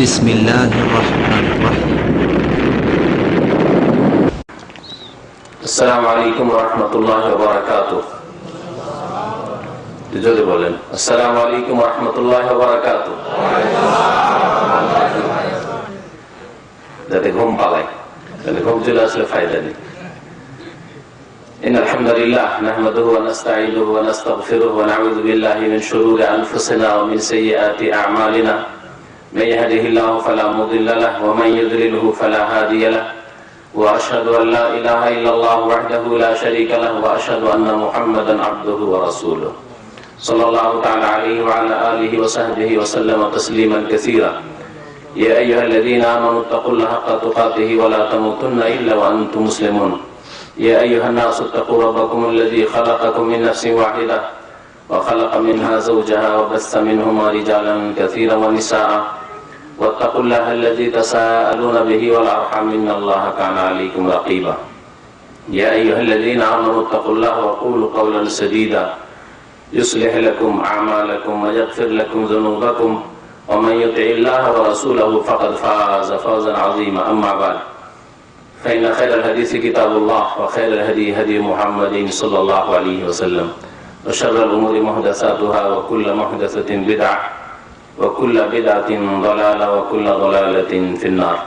বিসমিল্লাহির রহমানির রহিম। আসসালামু আলাইকুম ওয়া রাহমাতুল্লাহি ওয়া বারাকাতুহু। যদি বলেন আসসালামু আলাইকুম ওয়া রাহমাতুল্লাহি ওয়া বারাকাতুহু, যাতে ঘুম পালায়, তাহলে ঘুম চলে আসলে ফায়দা নেই। إن الحمد لله نحمده ونستعينه ونستغفره ونعوذ بالله من شرور أنفسنا ومن سيئات أعمالنا من يهده الله فلا مضل له ومن يضلله فلا هادي له وأشهد أن لا إله إلا الله وحده لا شريك له وأشهد أن محمدا عبده ورسوله صلى الله تعالى عليه وعلى آله وصحبه وسلم تسليما كثيرا. يا أيها الذين آمنوا اتقوا الله حق تقاته ولا تموتن إلا وأنتم مسلمون. يا أيها الناس اتقوا ربكم الذي خلقكم من نفس واحدة وخلق منها زوجها وبث منهما رجالا كثيرا ونساء واتقوا الله الذي تساءلون به والأرحام إن الله كان عليكم رقيبا. يا أيها الذين آمنوا اتقوا الله وقولوا قولا سديدا يصلح لكم أعمالكم ويغفر لكم ذنوبكم ومن يطع الله ورسوله فقد فاز فوزا عظيما. أما بعد فإن خير الحديث كتاب الله وخير الهدي هدي محمد صلى الله عليه وسلم وشر الأمور محدثاتها وكل محدثة بدعة وكل بدعة ضلالة وكل ضلالة في النار.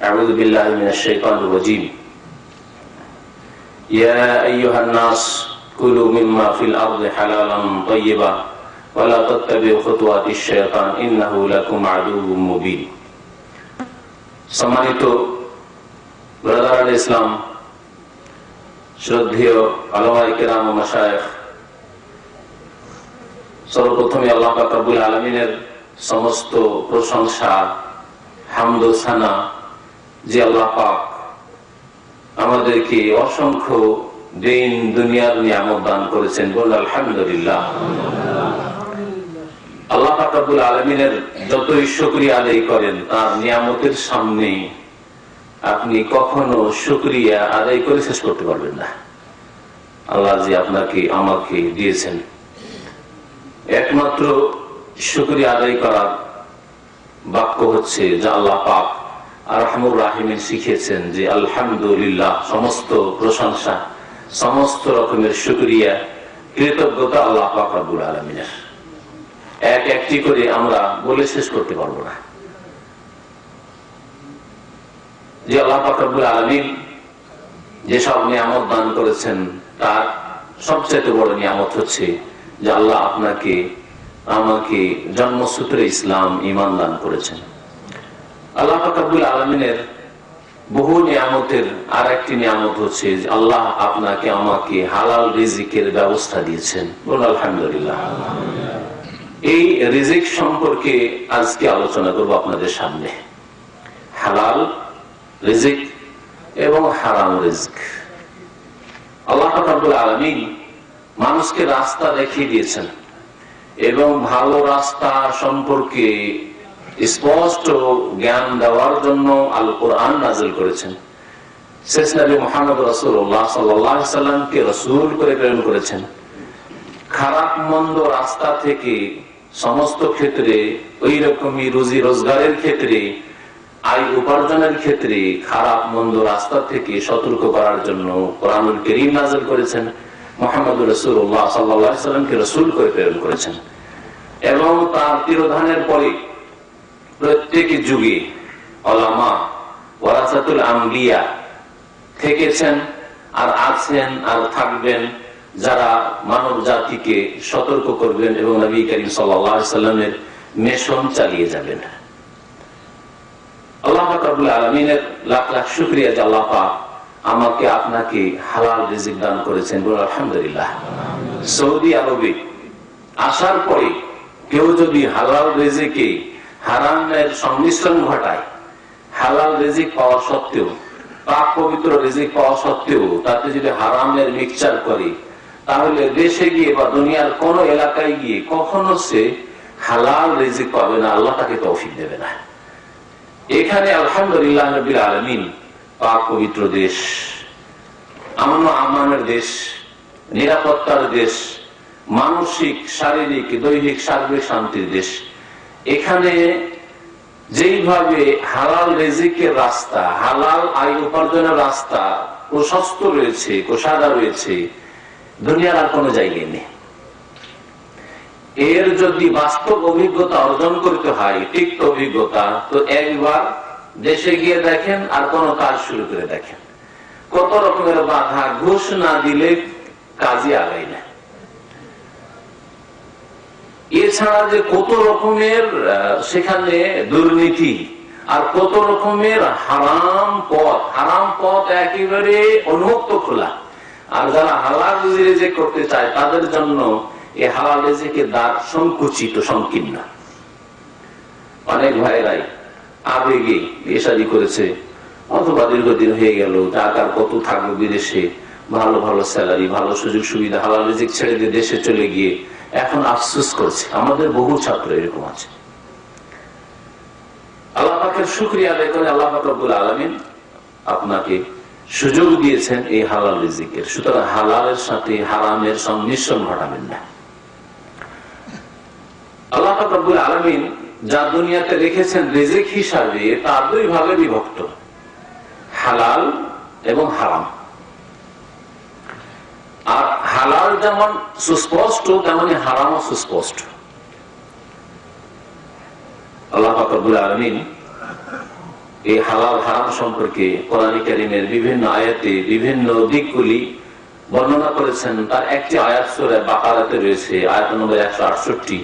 أعوذ بالله من الشيطان الرجيم. يا أيها الناس كلوا مما في الأرض حلالا طيبا ولا تتبعوا خطوات الشيطان إنه لكم عدو مبين. সম্মানিত ব্রাদার ইসলাম, শ্রদ্ধেয় উলামায়ে কেরাম ও মাশায়েখ, সর্বপ্রথমে আল্লাহ পাক রব্বুল আলামিনের সমস্ত প্রশংসা, হামদ ও সানা যে আল্লাহ পাক আমাদেরকে অসংখ্য দিন দুনিয়ার নিয়ামত দান করেছেন, বল আলহামদুলিল্লাহ। আল্লাহ পাক রব্বুল আলামিনের যতই শুকরিয়া আদায় করেন, তার নিয়ামতের সামনে আপনি কখনো শুকরিয়া আদায় করে শেষ করতে পারবেন না। আল্লাহ যে আপনাকে আমাকে দিয়েছেন, একমাত্র শুকরিয়া আদায় করার বাক্য হচ্ছে যে আল্লাহ পাক আরহামুর রাহিমিন শিখিয়েছেন যে আলহামদুলিল্লাহ, সমস্ত প্রশংসা, সমস্ত রকমের শুকরিয়া, কৃতজ্ঞতা আল্লাহ পাক রব্বুল আলামিনের। এক একটি করে আমরা বলে শেষ করতে পারবো না। যে আল্লাহ পাক রব্বুল আলামিন যেসব নিয়ামত দান করেছেন, তার সবচেয়ে বড় নিয়ামত হচ্ছে যে আল্লাহ আপনাকে আমাকে জন্মসূত্রে ইসলাম ঈমান দান করেছেন। আল্লাহ পাক রব্বুল আলামিনের বহু নিয়ামতের আর একটি নিয়ামত হচ্ছে যে আল্লাহ আপনাকে আমাকে হালাল রিজিকের ব্যবস্থা দিয়েছেন, বলুন আলহামদুলিল্লাহ। এই রিজিক সম্পর্কে আজকে আলোচনা করব আপনাদের সামনে। হালাল রিজিক এবং হারাম রিজিক। আল্লাহ পাক রব্বুল আলামিন মানুষকে রাস্তা দেখিয়ে দিয়েছেন এবং ভালো রাস্তা সম্পর্কে স্পষ্ট জ্ঞান দেওয়ার জন্য আল কোরআন নাযিল করেছেন। শেষ নবী মুহাম্মদ রাসূলুল্লাহ সাল্লাল্লাহু আলাইহি সাল্লামকে রাসূল করে প্রেরণ করেছেন। খারাপ মন্দ রাস্তা থেকে সমস্ত ক্ষেত্রে, ওই রকমই রুজি রোজগারের ক্ষেত্রে, আয় উপার্জনের ক্ষেত্রে খারাপ মন্দ রাস্তা থেকে সতর্ক করার জন্য কোরআনুল কারীম নাযিল করেছেন। মুহাম্মদুর রাসূলুল্লাহ সাল্লাল্লাহু আলাইহি সাল্লামকে রাসূল করে প্রেরণ করেছেন এবং তার তিরোধানের পরে প্রত্যেক যুগে উলামা ওয়ারাসাতুল আম্বিয়া থেকেছেন, আর আছেন, আর থাকবেন, যারা মানব জাতিকে সতর্ক করবেন এবং নবী করিম সাল্লাল্লাহু আলাইহি সাল্লামের মিশন চালিয়ে যাবেন। আল্লাহ পাক রব্বুল আলামিনের লাখ লাখ শুকরিয়া যে আল্লাহ পাক আমাকে আপনাকে হালাল রিজিক দান করেছেন, বলুন আলহামদুলিল্লাহ। সৌদি আরবে আসার পরে কেউ যদি হালাল রিজিকে হারামের সংমিশ্রণ ঘটায়, হালাল রিজিক পাওয়া সত্ত্বেও, পাক পবিত্র রিজিক পাওয়া সত্ত্বেও তাতে যদি হারামের মিক্সচার করে, তাহলে দেশে গিয়ে বা দুনিয়ার কোন এলাকায় গিয়ে কখনো সে হালাল রিজিক পাবে না, আল্লাহ তাকে তৌফিক দেবে না। এখানে আলহামদুলিল্লাহ রাব্বিল আলামিন, পাক পবিত্র দেশ, আমন আমানের দেশ, নিরাপত্তার দেশ, মানসিক শারীরিক দৈহিক সার্বিক শান্তির দেশ। এখানে যেইভাবে হালাল রিজিকের রাস্তা, হালাল আয় উপার্জনের রাস্তা প্রশস্ত রয়েছে, কোষাদা রয়েছে, দুনিয়ার আর কোনো জায়গায় নেই। এর যদি বাস্তব অভিজ্ঞতা অর্জন করতে হয়, তিক্ত অভিজ্ঞতা, তো একবার দেশে গিয়ে দেখেন আর কোন কাজ শুরু করে দেখেন, কত রকমের বাধা, ঘুষ না দিলে কাজই আগাই না। এছাড়া যে কত রকমের সেখানে দুর্নীতি আর কত রকমের হারাম পথ একেবারে উন্মুক্ত খোলা। আর যারা হালাল রিজিক করতে চায় তাদের জন্য এই হালাল রিজিকের দ্বার সংকুচিত, সংকীর্ণ। অনেক ভাইরাই আবেগে বিয়ে শাদী করেছে, অথবা দীর্ঘদিন হয়ে গেল, টাকার কত থাকবে বিদেশে, ভালো ভালো স্যালারি, ভালো সুযোগ সুবিধা, হালাল রিজিক ছেড়ে দিয়ে দেশে চলে গিয়ে এখন আফসোস করছে। আমাদের বহু ছাত্র এরকম আছে। আল্লাহ পাকের শুকরিয়া আদায় করে আল্লাহ পাক রব্বুল আলামিন আপনাকে সুযোগ দিয়েছেন এই হালাল রিজিকের। সুতরাং হালালের সাথে হারামের সংমিশ্রণ ঘটাবেন না। আল্লাহ পাক রব্বুল আলামিন যা দুনিয়াতে রেখেছেন রিজিক হিসাবে তা দুই ভাগে বিভক্ত, হালাল এবং হারাম। আর হালাল যেমন সুস্পষ্ট তেমনি হারামও সুস্পষ্ট। আল্লাহ পাক রব্বুল আলামিন এই হালাল হারাম সম্পর্কে কোরআন কারীমের বিভিন্ন আয়াতে বিভিন্ন দিকগুলি বর্ণনা করেছেন। তার একটি আয়াত সূরা বাকারাতে রয়েছে, আয়াত নম্বর 168।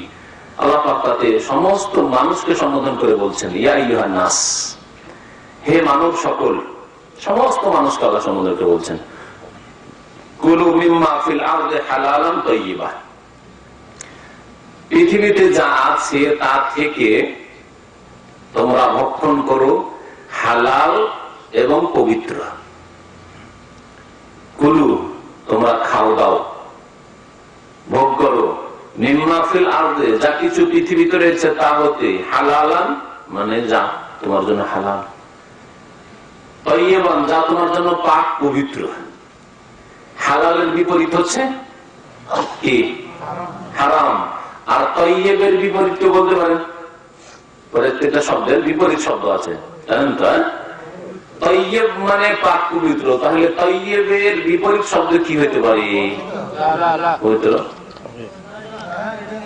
আল্লাহ পাক তাতে সমস্ত মানুষকে সম্বোধন করে বলছেন, ইয়া আইয়ুহান নাস, হে মানব সকল, সমস্ত মানুষকে আল্লাহ সম্বোধন করে বলছেন, কুলু মিম্মা ফিল আরদি হালালান তাইয়্যিবা, পৃথিবীতে যা আছে তা থেকে তোমরা ভক্ষণ করো হালাল এবং পবিত্র। কুলু, তোমরা খাও দাও, ভোগ করো, মিম্মা ফিল আরদি, যা কিছু পৃথিবীতে রয়েছে তা হতে, হালালান মানে যা তোমার জন্য হালাল, তাইয়্যিবান যা তোমার জন্য পাক পবিত্র। হালালের বিপরীত হচ্ছে কি? হারাম। আর তাইয়্যিবের বিপরীত বলতে পারেন, প্রত্যেকটা শব্দের বিপরীত শব্দ আছে, জানেন তো? তাইয়্যিব মানে পাক পবিত্র, তাহলে তাইয়্যিবের বিপরীত শব্দ কি হতে পারে? পবিত্র।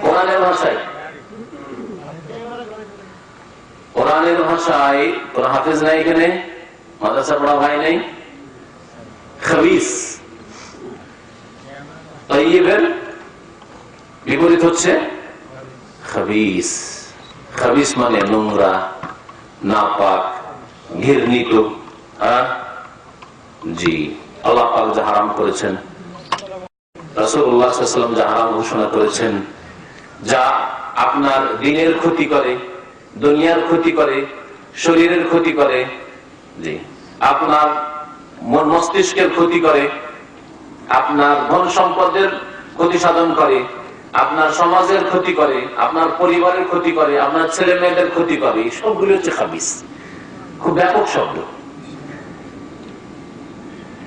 কোরআনের ভাষায়, কোরআনের ভাষায়, কোন হাফেজ নাই এখানে, মাদ্রাসা পড়া ভাই নেই, খাবিস। তাইয়্যিবের বিপরীত হচ্ছে খাবিস। খাবিস মানে নোংরা, নাপাক, ঘৃণিত। জি, আল্লাহ পাক যা হারাম করেছেন, রাসূলুল্লাহ সাল্লাল্লাহু আলাইহি ওয়াসাল্লাম যা হারাম ঘোষণা করেছেন, যা আপনার দিনের ক্ষতি করে, দুনিয়ার ক্ষতি করে, শরীরের ক্ষতি করে, জি, আপনার মন মস্তিষ্কের ক্ষতি করে, আপনার ধন সম্পদের ক্ষতি সাধন করে, আপনার সমাজের ক্ষতি করে, আপনার পরিবারের ক্ষতি করে, আপনার ছেলে মেয়েদের ক্ষতি করে, সবগুলো হচ্ছে খাবিস। খুব ব্যাপক শব্দ।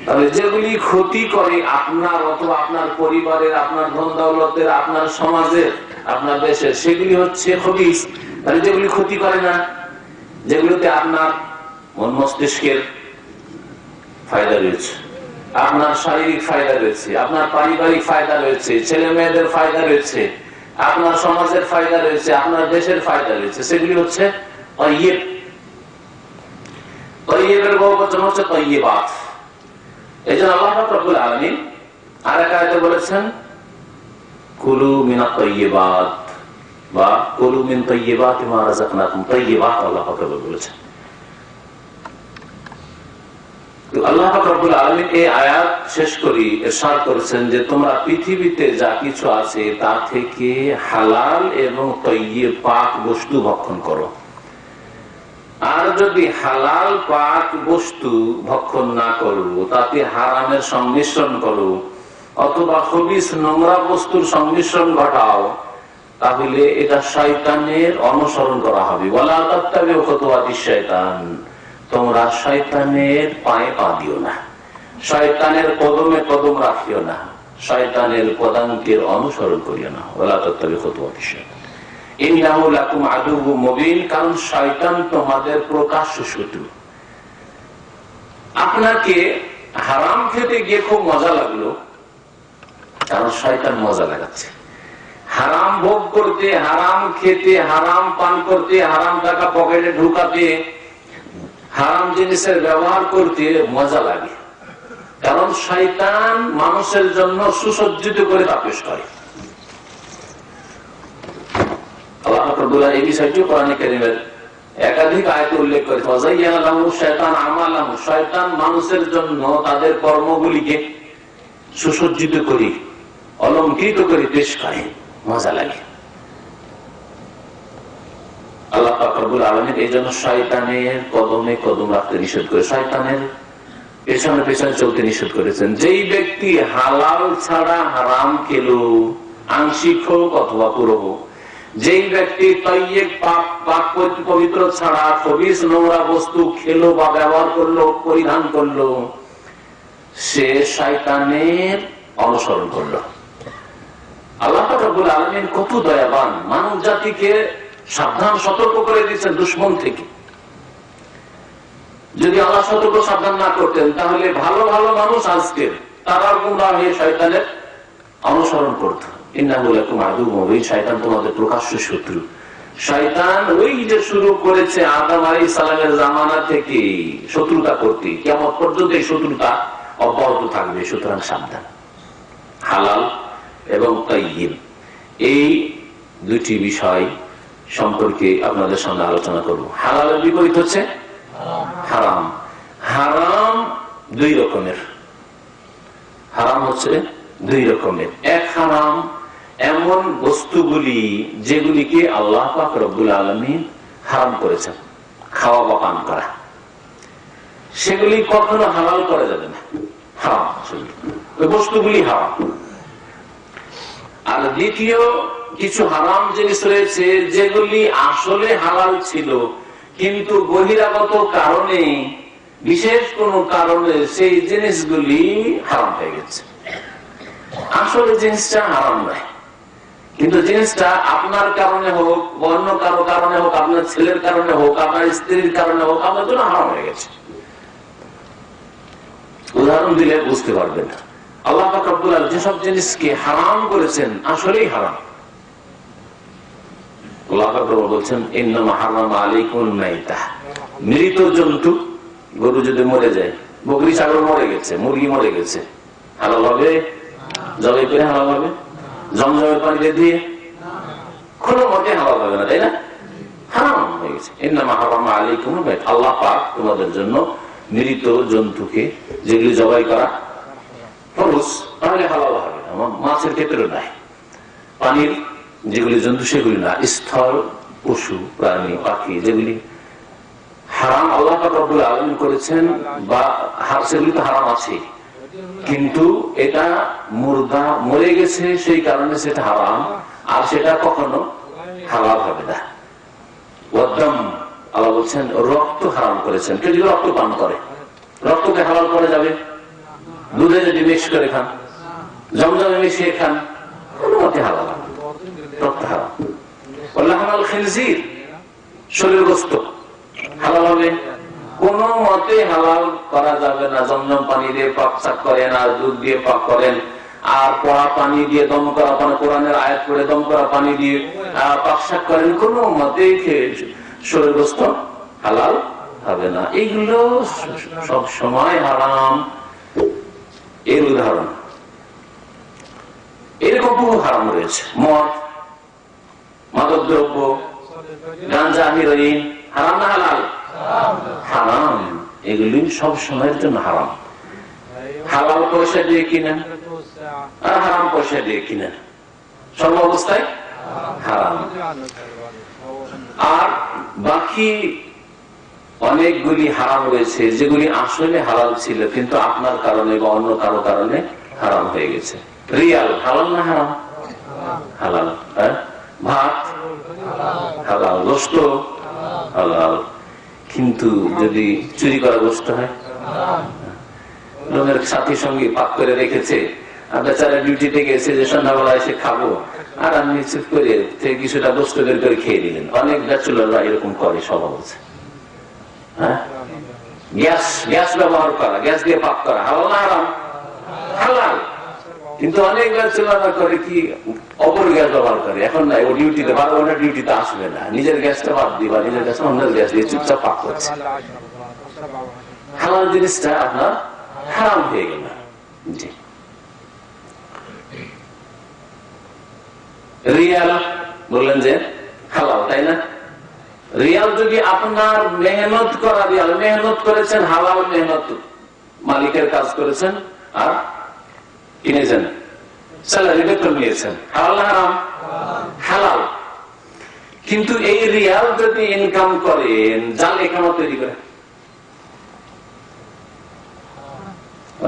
তাহলে যেগুলি ক্ষতি করে আপনার অথবা আপনার পরিবারের, আপনার ধন দৌলতের, আপনার সমাজের, আপনার দেশের, সেগুলি হচ্ছে খাবিস। তাহলে যেগুলি ক্ষতি করে না, যেগুলোতে আপনার মন মস্তিষ্কের ফায়দা রয়েছে, আপনার শারীরিক ফায়দা রয়েছে, আপনার পারিবারিক ফায়দা রয়েছে, ছেলে মেয়েদের ফায়দা রয়েছে, আপনার সমাজের ফায়দা রয়েছে, আপনার দেশের ফায়দা রয়েছে, সেগুলি হচ্ছে তাইয়্যিব। তাইয়্যিবের বহুবচন হচ্ছে তাইয়্যিবাত। এইজন্য আল্লাহ পাক রব্বুল আলামিন আরেক আয়াতে বলেছেন, কুলু মিনাত তাইয়্যিবাত, বা কুলু মিন তাইয়্যিবাতি মা রাযাকনাকুম, তাইয়্যিবাত আল্লাহ পাক বলেছেন। আল্লাহ পাক রব্বুল আলামিন এই আয়াত শেষ করি ইরশাদ করেছেন যে তোমরা পৃথিবীতে যা কিছু আছে তা থেকে হালাল এবং তাইয়্যিব পাক বস্তু ভক্ষণ করো। আর যদি হালাল পাক বস্তু ভক্ষণ না করো, তাতে হারামের সংমিশ্রণ করো, অথবা খবিস নোংরা বস্তুর সংমিশ্রণ ঘটাও, তাহলে এটা শয়তানের অনুসরণ করা হবে। ওয়ালা তাত্তাবিউ খুতুওয়াতিশ শাইতান, তোমরা শয়তানের পায়ে পা দিও না, শয়তানের কদমে কদম রাখিও না, শয়তানের পদাঙ্কের অনুসরণ করিও না। ওয়ালা তাত্তাবিউ খুতুওয়াতিশ শাইতান, ইন্নাহু লাকুম আদুউম মুবিন, কারণ শয়তান তোমাদের প্রকাশ্য শত্রু। আপনাকে হারাম খেতে গিয়ে খুব মজা লাগলো, কারণ শয়তান মজা লাগাচ্ছে। হারাম ভোগ করতে, হারাম খেতে, হারাম পান করতে, হারাম টাকা পকেটে ঢুকাতে, হারাম জিনিসের ব্যবহার করতে মজা লাগে, কারণ শয়তান মানুষের জন্য সুসজ্জিত করে তা পেশ করে। আল্লাহ রাব্বুল আলামিন এই বিষয়টি কোরআনে কারীমের একাধিক আয়াতে উল্লেখ করেছে। ওয়াযায়্যানা লাহু শাইতান আমালাহু, শয়তান মানুষের জন্য তাদের কর্মগুলিকে সুসজ্জিত করে, অলংকৃত করে পেশ করে, মজা লাগে। আল্লাহ পাক রব্বুল আলামিন এই জন্য শয়তানের কদমে কদম রাখতে নিষেধ করে, শয়তানের পেছনে পেছনে চলতে নিষেধ করেছেন। যেই ব্যক্তি হালাল ছাড়া হারাম খেলো, আংশিক হোক অথবা পুরো হোক, যেই ব্যক্তি তাইয়্যিব পাক পবিত্র ছাড়া খবিস নোংরা বস্তু খেলো বা ব্যবহার করলো, পরিধান করলো, সে শয়তানের অনুসরণ করলো। আল্লাহ রাব্বুল আলামিন কত দয়াবান, মানব জাতিকে সাবধান সতর্ক করে দিচ্ছেন দুশমন থেকে। যদি আল্লাহ সতর্ক সাবধান না করতেন, তাহলে ভালো ভালো মানুষ আজকে তারা গুমরাহ হয়ে শয়তানের অনুসরণ করত। ইন্নাহু লাকুম আদুউম মুবিন, শয়তান তোমাদের প্রকাশ্য শত্রু। শয়তান ওই যে শুরু করেছে আদম আলাইহিস সালামের জামানা থেকে শত্রুতা করতে, কিয়ামত পর্যন্ত এই শত্রুতা অব্যাহত থাকবে। সুতরাং সাবধান। হালাল এবং তাইয়্যিব, এই দুটি বিষয় সম্পর্কে আপনাদের সামনে আলোচনা করব। হালালের বিপরীত হচ্ছে হারাম। হারাম দুই রকমের, হারাম হচ্ছে দুই রকমের। এক হারাম এমন বস্তুগুলি যেগুলিকে আল্লাহ পাক রব্বুল আলামিন হারাম করেছেন খাওয়া বা পান করা, সেগুলি কখনো হালাল করা যাবে না, হারাম, ওই বস্তুগুলি হারাম। আর দ্বিতীয় কিছু হারাম জিনিস রয়েছে যেগুলি আসলে হালাল ছিল, কিন্তু বহিরাগত কারণে, বিশেষ কোন কারণে সেই জিনিসগুলি হারাম হয়ে গেছে। আসলে জিনিসটা হারাম নয়, কিন্তু জিনিসটা আপনার কারণে হোক, অন্য কারো কারণে হোক, আপনার ছেলের কারণে হোক, আপনার স্ত্রীর কারণে হোক, আপনার জন্য হারাম হয়ে গেছে। উদাহরণ দিলে বুঝতে পারবেন। আল্লাহ পাক রব্বুল আলামিন যেসব জিনিসকে হারাম করেছেন আসলেই হারাম। আল্লাহ পাক বলছেন ইন্নামা হারামা আলাইকুম মাইতা, মৃত জন্তু, গরু যদি মরে যায়, বকরি ছাগল মরে গেছে, মুরগি মরে গেছে, হালাল হবে? জবাই করে হালাল হবে? জমজমের পানি দিয়ে কোনো মতে হালাল হবে না, তাই না? হারাম হয়ে গেছে। ইন্নামা হারামা আলাইকুম মাইতা, আল্লাহ পাক তোমাদের জন্য মৃত জন্তুকে যেগুলি জবাই করা ফরজ, তাহলে হালাল হবে না। মাছের ক্ষেত্রে নাই, পানির যেগুলি জন্তু সেগুলি না, স্থল পশু প্রাণী পাখি যেগুলি হারাম আল্লাহ পাক রব্বুল আলামিন করেছেন, বা সেগুলি তো হারাম আছে, কিন্তু এটা মুর্দা মরে গেছে সেই কারণে সেটা হারাম, আর সেটা কখনো হালাল হবে না। ওয়াদাম, আল্লাহ বলছেন রক্ত হারাম করেছেন। কেউ যদি রক্ত পান করে, রক্তকে হালাল করা যাবে? দুধে যদি মিক্স করে খান, জমজমে মিশিয়ে খান, কোন মতে হালাল হবে, রক্ত হারাম। ওয়ালাহমাল খিনজির, শরীর গোশত হালাল হবে? কোন মতে হালাল করা যাবে না। জমজম পানি দিয়ে পাক শাক করেন, আর দুধ দিয়ে পাক করেন, আর পড়া পানি দিয়ে দম করা পানি, কোরআনের আয়াত পড়ে দম করা পানি দিয়ে পাক শাক করেন, কোন মতে শরীর গোশত হালাল হবে না। এইগুলো সব সময় হারাম। এর উদাহরণ এরকম বহু হারাম রয়েছে। মদ, মাদক দ্রব্য, গাঁজা, হেরোইন হারাম না হালাল? হারাম। এগুলি সব সময়ের জন্য হারাম। হালাল পয়সা দিয়ে কিনেন আর হারাম পয়সা দিয়ে কিনেন, সব অবস্থায় হারাম। আর বাকি অনেকগুলি হারাম রয়েছে যেগুলি আসলে হালাল ছিল, কিন্তু আপনার কারণে বা অন্য কারো কারণে হারাম হয়ে গেছে। রিয়াল হালাল না হারাম? হালাল। ভাত হালাল, গোশত হালাল, কিন্তু যদি চুরি করা গোশত হয়, লোকের সাথী সঙ্গে পাক করে রেখেছে, আর বেচারা ডিউটিতে গেছে যে সন্ধ্যাবেলা এসে খাবো, আর আপনি চুপ করে কিছুটা বস্তু বের করে খেয়ে দিলেন। অনেক ব্যাচেলররা এরকম করে স্বভাব আছে। হ্যাঁ, গ্যাস ব্যবহার করা, গ্যাস দিয়ে পাক করা হালাল না হারাম? হালাল। কিন্তু অনেক ব্যাচেলররা করে কি, অপর গ্যাস ব্যবহার করে। এখন না, ও ডিউটিতে 12 ঘন্টা ডিউটিতে আসবে না, নিজের গ্যাসটা বাদ দিয়ে বা নিজের গ্যাস অন্যের গ্যাস দিয়ে চুপচাপ পাক করছে। হালাল জিনিসটা আপনার হারাম হয়ে গেল। জি, রিয়াল বললেন যে হালাল, তাই না? রিয়াল যদি আপনার মেহনত করা রিয়াল, মেহনত করেছেন, হালাল মেহনত, মালিকের কাজ করেছেন আর কিনেছেন, স্যালারি বেতন নিয়েছেন, হালাল না হারাম? হালাল। কিন্তু এই রিয়াল যদি ইনকাম করেন জাল একামত তৈরি করে,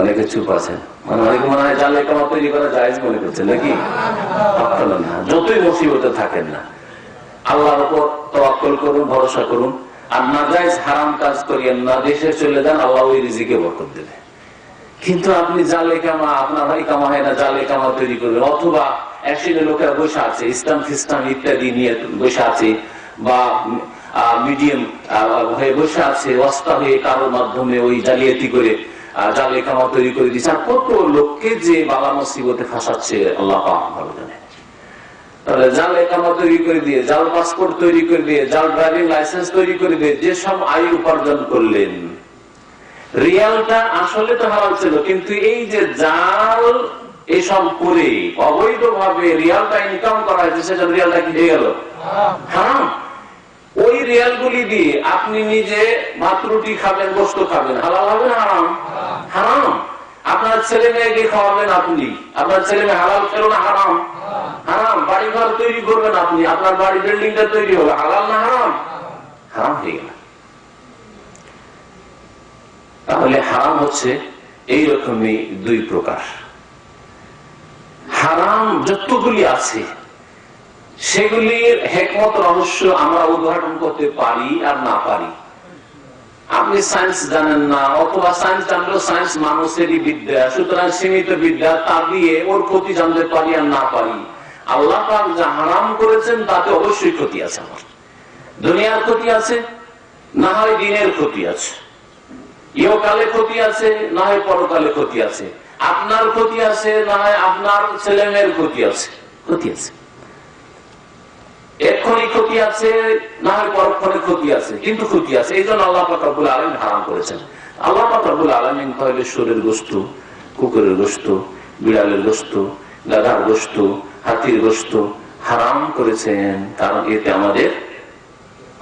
অনেকে চুপ আছেন, মানে অনেকে মনে হয় জাল একামত তৈরি করা জায়েজ মনে করছেন নাকি? না, যতই মুসিবতে থাকেন না, আল্লাহর উপর তাওয়াক্কুল করুন, ভরসা করুন, আর নাজায়েজ হারাম কাজ করিয়েন না, দেশে চলে যান, আল্লাহ ওই রিজিকে বরকত দেবে। কিন্তু আপনি জালে কামা, আপনার ভাই কামা হয় না, জালে কামা তৈরি করবেন, অথবা এক শ্রেণীর লোকেরা বসে আছে ইসলাম খ্রিস্টান ইত্যাদি নিয়ে বসে আছে, বা মিডিয়াম হয়ে বসে আছে, ওয়াস্তা হয়ে কারোর মাধ্যমে ওই জালিয়াতি করে জালে কামা তৈরি করে দিচ্ছে, আর কত লোককে যে বালা মুসিবতে ফাঁসাচ্ছে আল্লাহ পাক ভালো জানে। তাহলে জাল একামা তৈরি করে দিয়ে, জাল পাসপোর্ট তৈরি করে দিয়ে, জাল ড্রাইভিং লাইসেন্স তৈরি করে দিয়ে যেসব আয় উপার্জন করলেন, রিয়ালটা আসলে তো হালাল ছিল, কিন্তু এই যে জাল এসব করে অবৈধভাবে রিয়ালটা ইনকাম করা হয়েছে, সেজন্য রিয়ালটা কি হয়ে গেল? হারাম। ওই রিয়ালগুলি দিয়ে আপনি নিজে ভাত রুটি খাবেন, গোশত খাবেন, হালাল হবে না হারাম? হারাম। আপনার ছেলে মেয়েকে খাওয়াবেন আপনি, আপনার ছেলে মেয়ে হালাল খেলো না হারাম? হারাম। বাড়ি ঘর তৈরি করবেন আপনি, আপনার বাড়ি বিল্ডিংটা তৈরি হবে, হালাল না হারাম? হারাম হয়ে গেল। তাহলে হারাম হচ্ছে এইরকমই দুই প্রকার। হারাম যতগুলি আছে সেগুলির হিকমত রহস্য আমরা উদ্ঘাটন করতে পারি আর না পারি। আপনি সায়েন্স জানেন না, অথবা সায়েন্স জানলেও সায়েন্স মানুষেরই বিদ্যা, সুতরাং সীমিত বিদ্যা, তা দিয়ে ওর ক্ষতি জানতে পারি আর না পারি। আল্লাহ পাক যা হারাম করেছেন তাতে অবশ্যই ক্ষতি আছে। আমার দুনিয়ার ক্ষতি আছে, না হয় দিনের ক্ষতি আছে, ইহকালে ক্ষতি আছে, না হয় পরকালে ক্ষতি আছে, আপনার ক্ষতি আছে, না হয় আপনার ছেলে মেয়ের ক্ষতি আছে, ক্ষতি আছে, এক্ষুনি ক্ষতি আছে, না হয় পরক্ষণে ক্ষতি আছে, কিন্তু ক্ষতি আছে। এই জন্য আল্লাহ পাক রব্বুল আলামিন হারাম করেছেন। আল্লাহ পাক রব্বুল আলামিন তাহলে শুয়োরের গোশত, কুকুরের গোশত, বিড়ালের গোশত, গাধার গোশত, হাতির গোশত হারাম করেছেন, কারণ এতে আমাদের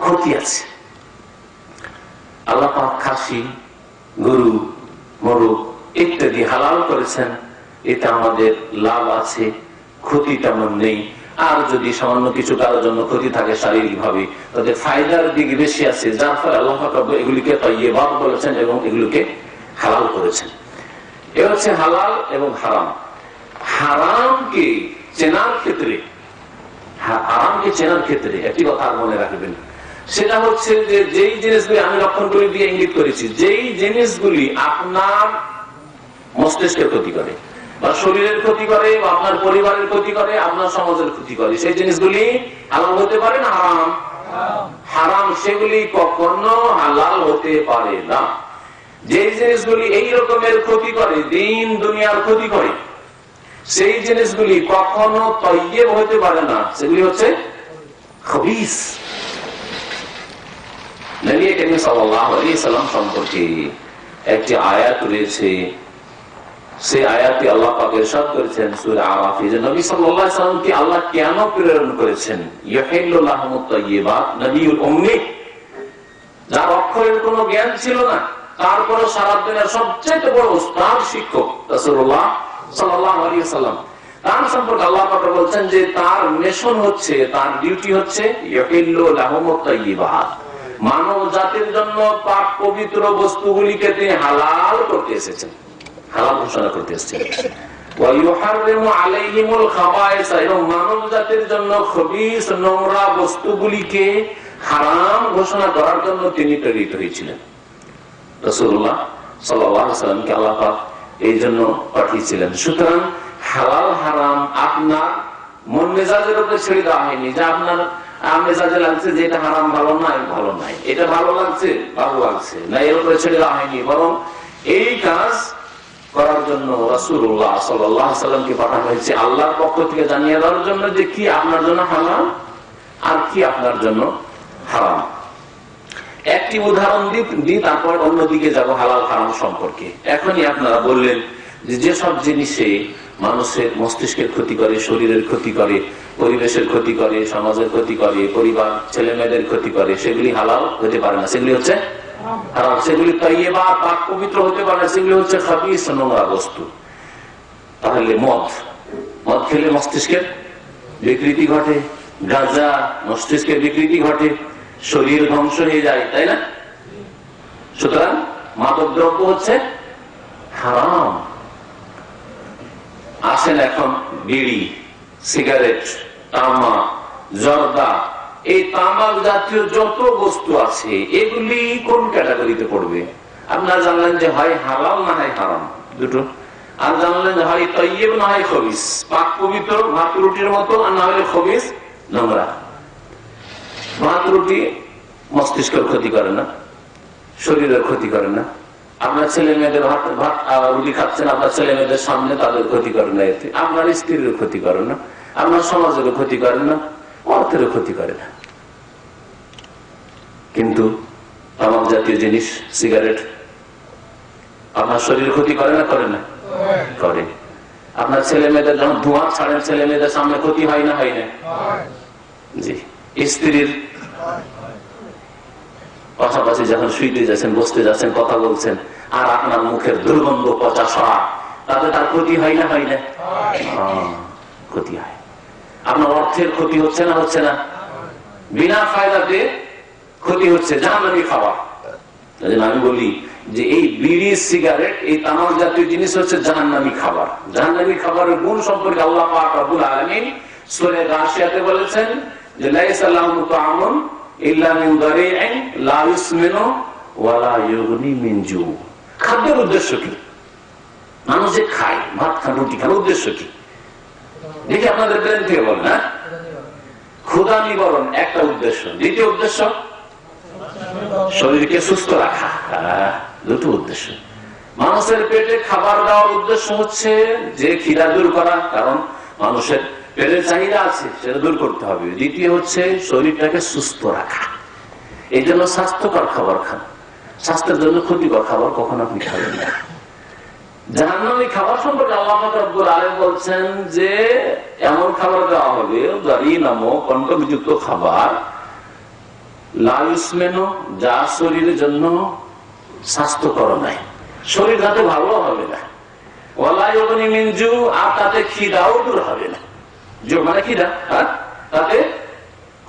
ক্ষতি আছে। আল্লাহ পাক খাসি, গরু, মোরগ ইত্যাদি হালাল করেছেন, এতে আমাদের লাভ আছে, ক্ষতি তেমন নেই। আর যদি সামান্য কিছু কারোর জন্য ক্ষতি থাকে শারীরিক ভাবে, তাদের ফায়দার দিক বেশি আছে, যার ফলে আল্লাহ পাক এগুলিকে তাইয়্যিবাত বলেছেন এবং এগুলোকে হালাল করেছেন। এ হচ্ছে হালাল এবং হারাম। হারামকে চেনার ক্ষেত্রে, হারামকে চেনার ক্ষেত্রে একটি কথা মনে রাখবেন, সেটা হচ্ছে যে যেই জিনিসগুলি আমি লক্ষণ করে দিয়ে ইঙ্গিত করেছি, যেই জিনিসগুলি আপনার মস্তিষ্কের ক্ষতি করে বা শরীরের ক্ষতি করে বা আপনার পরিবারের ক্ষতি করে, আপনার সমাজের ক্ষতি করে, সেই জিনিসগুলি হালাল হতে পারে না হারাম? হারাম। সেগুলি কখনো হালাল হতে পারে না। যে জিনিসগুলি এই রকমের ক্ষতি করে, দিন দুনিয়ার ক্ষতি করে, সেই জিনিসগুলি কখনো তাইয়্যিব হতে পারে না, সেগুলি হচ্ছে খবিস। নবী করিম সাল্লাল্লাহু আলাইহি সাল্লাম সম্পর্কে একটি আয়াত রয়েছে, সেই আয়াতটি আল্লাহ পাক ইরশাদ করেছেন সূরা আরাফে, যে নবী সাল্লাল্লাহু আলাইহি সাল্লামকে আল্লাহ কেন প্রেরণ করেছেন? ইউহিল্লু লাহুমুত তাইয়্যিবাত, নবীউল উম্মি, যার অক্ষরের কোনো জ্ঞান ছিল না, তারপরে সারা দুনিয়ার সবচেয়ে বড় উস্তাদ শিক্ষক রাসূলুল্লাহ সাল্লাল্লাহু আলাইহি সাল্লাম, তার সম্পর্কে আল্লাহ পাক বলছেন যে তার মিশন হচ্ছে, তার ডিউটি হচ্ছে ইউহিল্লু লাহুমুত তাইয়্যিবাত, মানব জাতির জন্য পাক পবিত্র বস্তুগুলিকে তিনি হালাল করতে এসেছেন, হালাল ঘোষণা করতে এসেছেন। ওয়া ইউহাররিমু আলাইহিমুল খাবায়েস, এবং মানব জাতির জন্য খবিস নোংরা বস্তুগুলিকে হারাম ঘোষণা করার জন্য তিনি প্রেরিত হয়েছিলেন। রাসূলুল্লাহ সাল্লাল্লাহু আলাইহি ওয়াসাল্লামকে আল্লাহ পাক এই জন্য পাঠিয়েছিলেন। সুতরাং হালাল হারাম আপনার মন মেজাজের উপরে ছেড়ে দেওয়া হয়নি, যে আপনার মেজাজে লাগছে যে এটা হারাম ভালো নাই, ভালো নাই, এটা ভালো লাগছে, ভালো লাগছে না, এর উপরে ছেড়ে দেওয়া হয়নি। বরং এই কাজ করার জন্য রাসূলুল্লাহ সাল্লাল্লাহু আলাইহি ওয়াসাল্লামকে পাঠানো হয়েছে আল্লাহর পক্ষ থেকে জানিয়ে দেওয়ার জন্য যে কি আপনার জন্য হালাল আর কি আপনার জন্য হারাম। একটি উদাহরণ দিই, তারপর অন্যদিকে যাব হালাল হারাম সম্পর্কে। এখনই আপনারা বললেন যে যেসব জিনিসে মানুষের মস্তিষ্কের ক্ষতি করে, শরীরের ক্ষতি করে, পরিবেশের ক্ষতি করে, সমাজের ক্ষতি করে, পরিবার ছেলে মেয়েদের ক্ষতি করে, সেগুলি হালাল হতে পারে না, সেগুলি হচ্ছে হারাম। সেগুলি তাইয়্যিবা পাক পবিত্র হতে পারে না, সেগুলি হচ্ছে খাবিস নোংরা বস্তু। তাহলে মদ খেলে মস্তিষ্কের বিকৃতি ঘটে, গাঁজা মস্তিষ্কের বিকৃতি ঘটে, শরীর ধ্বংস হয়ে যায়, তাই না? সুতরাং মাদক দ্রব্য হচ্ছে হারাম। আসেন এখন বিড়ি, সিগারেট, তামাক, জর্দা, এই তামাক জাতীয় যত বস্তু আছে এগুলি কোন ক্যাটাগরিতে পড়বে? আপনারা জানলেন যে হয় হালাল না হয় হারাম, দুটো। আর জানলেন যে হয় তাইয়্যিব না হয় খবিস, পাক পবিত্র ভাত রুটির মতো, আর না হলে খবিস নোংরা। ভাত রুটি মস্তিষ্কের ক্ষতি করে না, শরীরের ক্ষতি করে না। আপনার ছেলে মেয়েদের ভাত রুটি খাচ্ছেন, আপনার ছেলে মেয়েদের সামনে, তাদের ক্ষতি করে না, এতে আপনার স্ত্রীর ক্ষতি করে না, আপনার সমাজেরও ক্ষতি করে না, অর্থেরও ক্ষতি করে না। কিন্তু তামাক জাতীয় জিনিস, সিগারেট আপনার শরীর ক্ষতি করে না, করে না? করে। আপনার ছেলে মেয়েদের যখন ধোঁয়া ছাড়েন, ছেলে মেয়েদের সামনে ক্ষতি হয় না, হয় না? জি। স্ত্রীর পাশাপাশি যখন শুইতে যাচ্ছেন, বসতে যাচ্ছেন, কথা বলছেন, আর আপনার মুখের দুর্গন্ধ পচা সরা, তাতে তার ক্ষতি হয় না, হয় না? ক্ষতি হয়। আপনার অর্থের ক্ষতি হচ্ছে না, হচ্ছে না? বিনা ফায়দাতে ক্ষতি হচ্ছে, জাহান্নামী খাবার। আমি বলি যে এই বিড়ি, সিগারেট, এই তামাক জাতীয় জিনিস হচ্ছে জাহান্নামী খাবার। জাহান্নামী খাবারের গুণ সম্পর্কে আল্লাহ পাক রব্বুল আলামিন সূরা গাশিয়াতে বলেছেন যে লাইসা লাহুম তাআমুন ইল্লা মিন দারি'in লা ইউসমিনু ওয়া লা ইউগনি মিন জু। খাদ্যের উদ্দেশ্য কি? মানুষ যে খায়, ভাত খান, রুটি খান, উদ্দেশ্য কি? দেখি আপনাদের ব্রেন থেকে বলেন। হ্যাঁ, ক্ষুধা নিবারণ একটা উদ্দেশ্য। দ্বিতীয় উদ্দেশ্য শরীরকে সুস্থ রাখা। দুটো উদ্দেশ্য। মানুষের পেটে খাবার দেওয়ার উদ্দেশ্য হচ্ছে যে খিদা দূর করা, কারণ মানুষের পেটের চাহিদা আছে, সেটা দূর করতে হবে। দ্বিতীয় হচ্ছে শরীরটাকে সুস্থ রাখা। এই জন্য স্বাস্থ্যকর খাবার খান, স্বাস্থ্যের জন্য ক্ষতিকর খাবার কখনো আপনি খাবেন না। জাহান্নামী খাবার সম্পর্কে আল্লাহ পাক রব্বুল আলামিন বলছেন যে এমন খাবার দেওয়া হবে, দারি নামক কণ্টকযুক্ত খাবার, লা ইউসমিনু, যা শরীরের জন্য স্বাস্থ্যকর নয়, শরীর তাতে ভালো হবে না, ওয়া লা ইউগনি মিন জু, আর তাতে খিদাও দূর হবে না। জু মানে খিদা, তাতে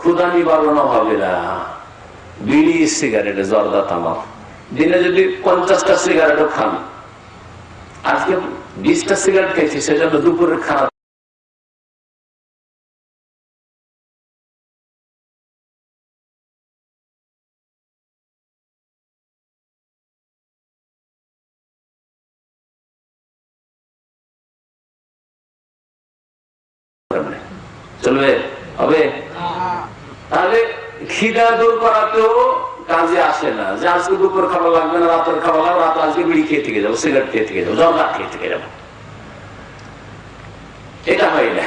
ক্ষুধা নিবারণ হবে না। বিড়ি, সিগারেট, জর্দা, তামাক, দিনে যদি 50টা সিগারেটও খান, আজকে 20টা সিগারেট খেয়েছি, সেজন্য দুপুরের খানা চলবে, হবে? তাহলে খিদা দূর করাতেও কাজে আসে না যে আজকে দুপুর খাবার লাগবে না, রাতের খাবার লাগবে, রাত আজকে বিড়ি খেয়ে থেকে যাবো, সিগারেট খেয়ে থেকে যাবো, জর্দা খেয়ে থেকে যাবো, এটা হয় না।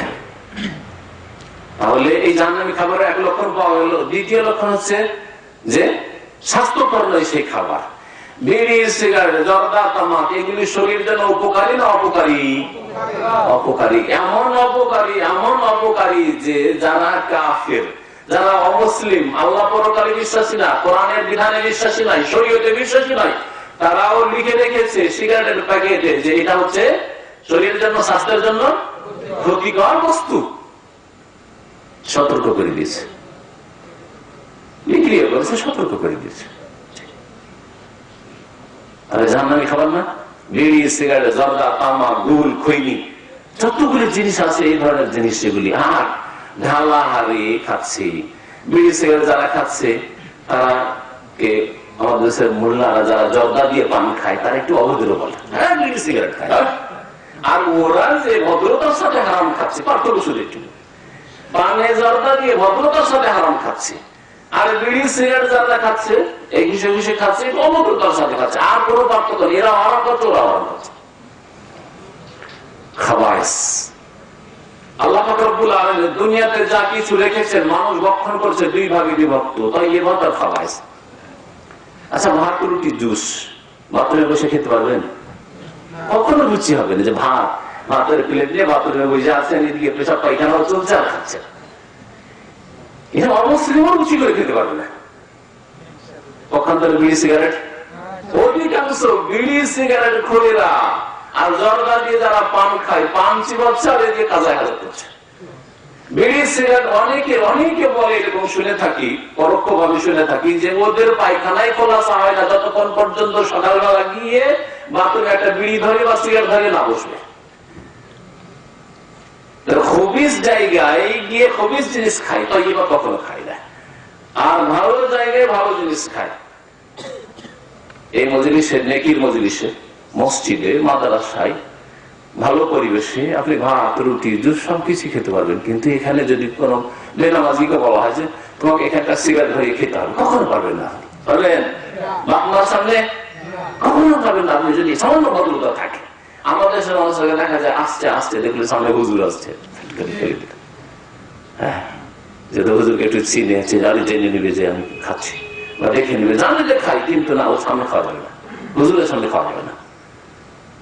তাহলে এই জাহান্নামী খাবারের এক লক্ষণ পাওয়া গেল। দ্বিতীয় লক্ষণ হচ্ছে যে স্বাস্থ্যকর নয় সেই খাবার। বিড়ি, সিগারেট, জর্দা, তামাক এগুলি শরীরের জন্য উপকারী না অপকারী? অপকারী। এমন অপকারী, এমন অপকারী যে যারা কাফের, যারা অমুসলিম, আল্লাহ পরকালে বিশ্বাসী না, কোরআনের বিধানে বিশ্বাসী নাই, শরীয়তে বিশ্বাসী নাই, তারাও লিখে রেখেছে সিগারেটের প্যাকেটে যে এটা হচ্ছে শরীরের জন্য, স্বাস্থ্যের জন্য ক্ষতিকর বস্তু। সতর্ক করে দিয়েছে, বিক্রি করেছে, সতর্ক করে দিয়েছে। তাহলে জাহান্নামী খাবার না? বিড়ি, সিগারেট, জর্দা, তামাক, গুল, খৈনি, যতগুলি জিনিস আছে এই ধরনের জিনিস, সেগুলি। আর ঢালাহারি খাচ্ছে, বিড়ি সিগারেট যারা খাচ্ছে, তারা কে আমাদের দেশের মোল্লারা যারা জর্দা দিয়ে পান খায়, তারা একটু অভদ্র বলে, হ্যাঁ বিড়ি সিগারেট খায়। আর ওরা যে ভদ্রতার সাথে হারাম খাচ্ছে, পার্থক্য শুধু একটু, পানে জর্দা দিয়ে ভদ্রতার সাথে হারাম খাচ্ছে, আর বিড়ি সিগারেট যারা খাচ্ছে এই ঘুষে ঘুষে খাচ্ছে, একটু অভদ্রতার সাথে খাচ্ছে, আর কোনো পার্থক্য নেই। এরা হারাম খাচ্ছে, ওরা হারাম খাচ্ছে। খাবাইস আল্লাহ পাক রব্বুল আলামিন দুনিয়াতে যা কিছু রেখেছেন মানুষ ভক্ষণ করছে দুই ভাগে বিভক্ত, তাইয়্যিবাত আর খাবাইস। আচ্ছা, ভাত রুটি জুস বাথরুমে বসে খেতে পারবেন? কখনো রুচি হবে না যে ভাতের প্লেট নিয়ে বাথরুমে বসে আছেন, এদিকে পেশাব পায়খানাও চলছে আর খাচ্ছেন। এটা অমুসলিমও রুচি করে খেতে পারবে না। পক্ষান্তরে বিড়ি সিগারেট, অধিকাংশ বিড়ি সিগারেট খোরেরা আর জর্দা দিয়ে যারা পান খায়, পান চিবাচ্ছে আর এদিকে কাজায় হাজার করছে। বিড়ি সিগারেট অনেকে বলে, এরকম শুনে থাকি, পরোক্ষ ভাবে শুনে থাকি, যে ওদের পায়খানায় খোলাসা হয় না যতক্ষণ পর্যন্ত সকালবেলা গিয়ে বাথরুমে একটা বিড়ি ধরে বা সিগারেট ধরে না বসবে। খবিস জায়গায় গিয়ে খবিস জিনিস খায়, তাইয়্যিবা কখনো খায় না। আর ভালো জায়গায় ভালো জিনিস খায়। এই মজলিসে, নেকির মজলিসে, মসজিদে, মাদ্রাসায়, ভালো পরিবেশে আপনি ভাত রুটি জুস সবকিছু খেতে পারবেন। কিন্তু এখানে যদি কোন বেনামাজিকে বলা হয় যে তোমাকে এখানকার সিগারেট ধরিয়ে খেতে হবে, কখনো পারবেন না। পারবেন? বাংলার সামনে কখনো পারবেন না, আপনি যদি সামান্য ভদ্রতা থাকে। আমাদের দেশের মানুষকে দেখা যায় আসতে আসতে দেখলে সামনে হুজুর আসছে, হ্যাঁ, যেহেতু হুজুরকে একটু চিনে আছে, জানি জেনে নিবে যে আমি খাচ্ছি, বা দেখে নিবে, জানি যে খাই, কিন্তু না, ওর সামনে খাওয়া যাবে না, হুজুরের সামনে খাওয়া যাবে না,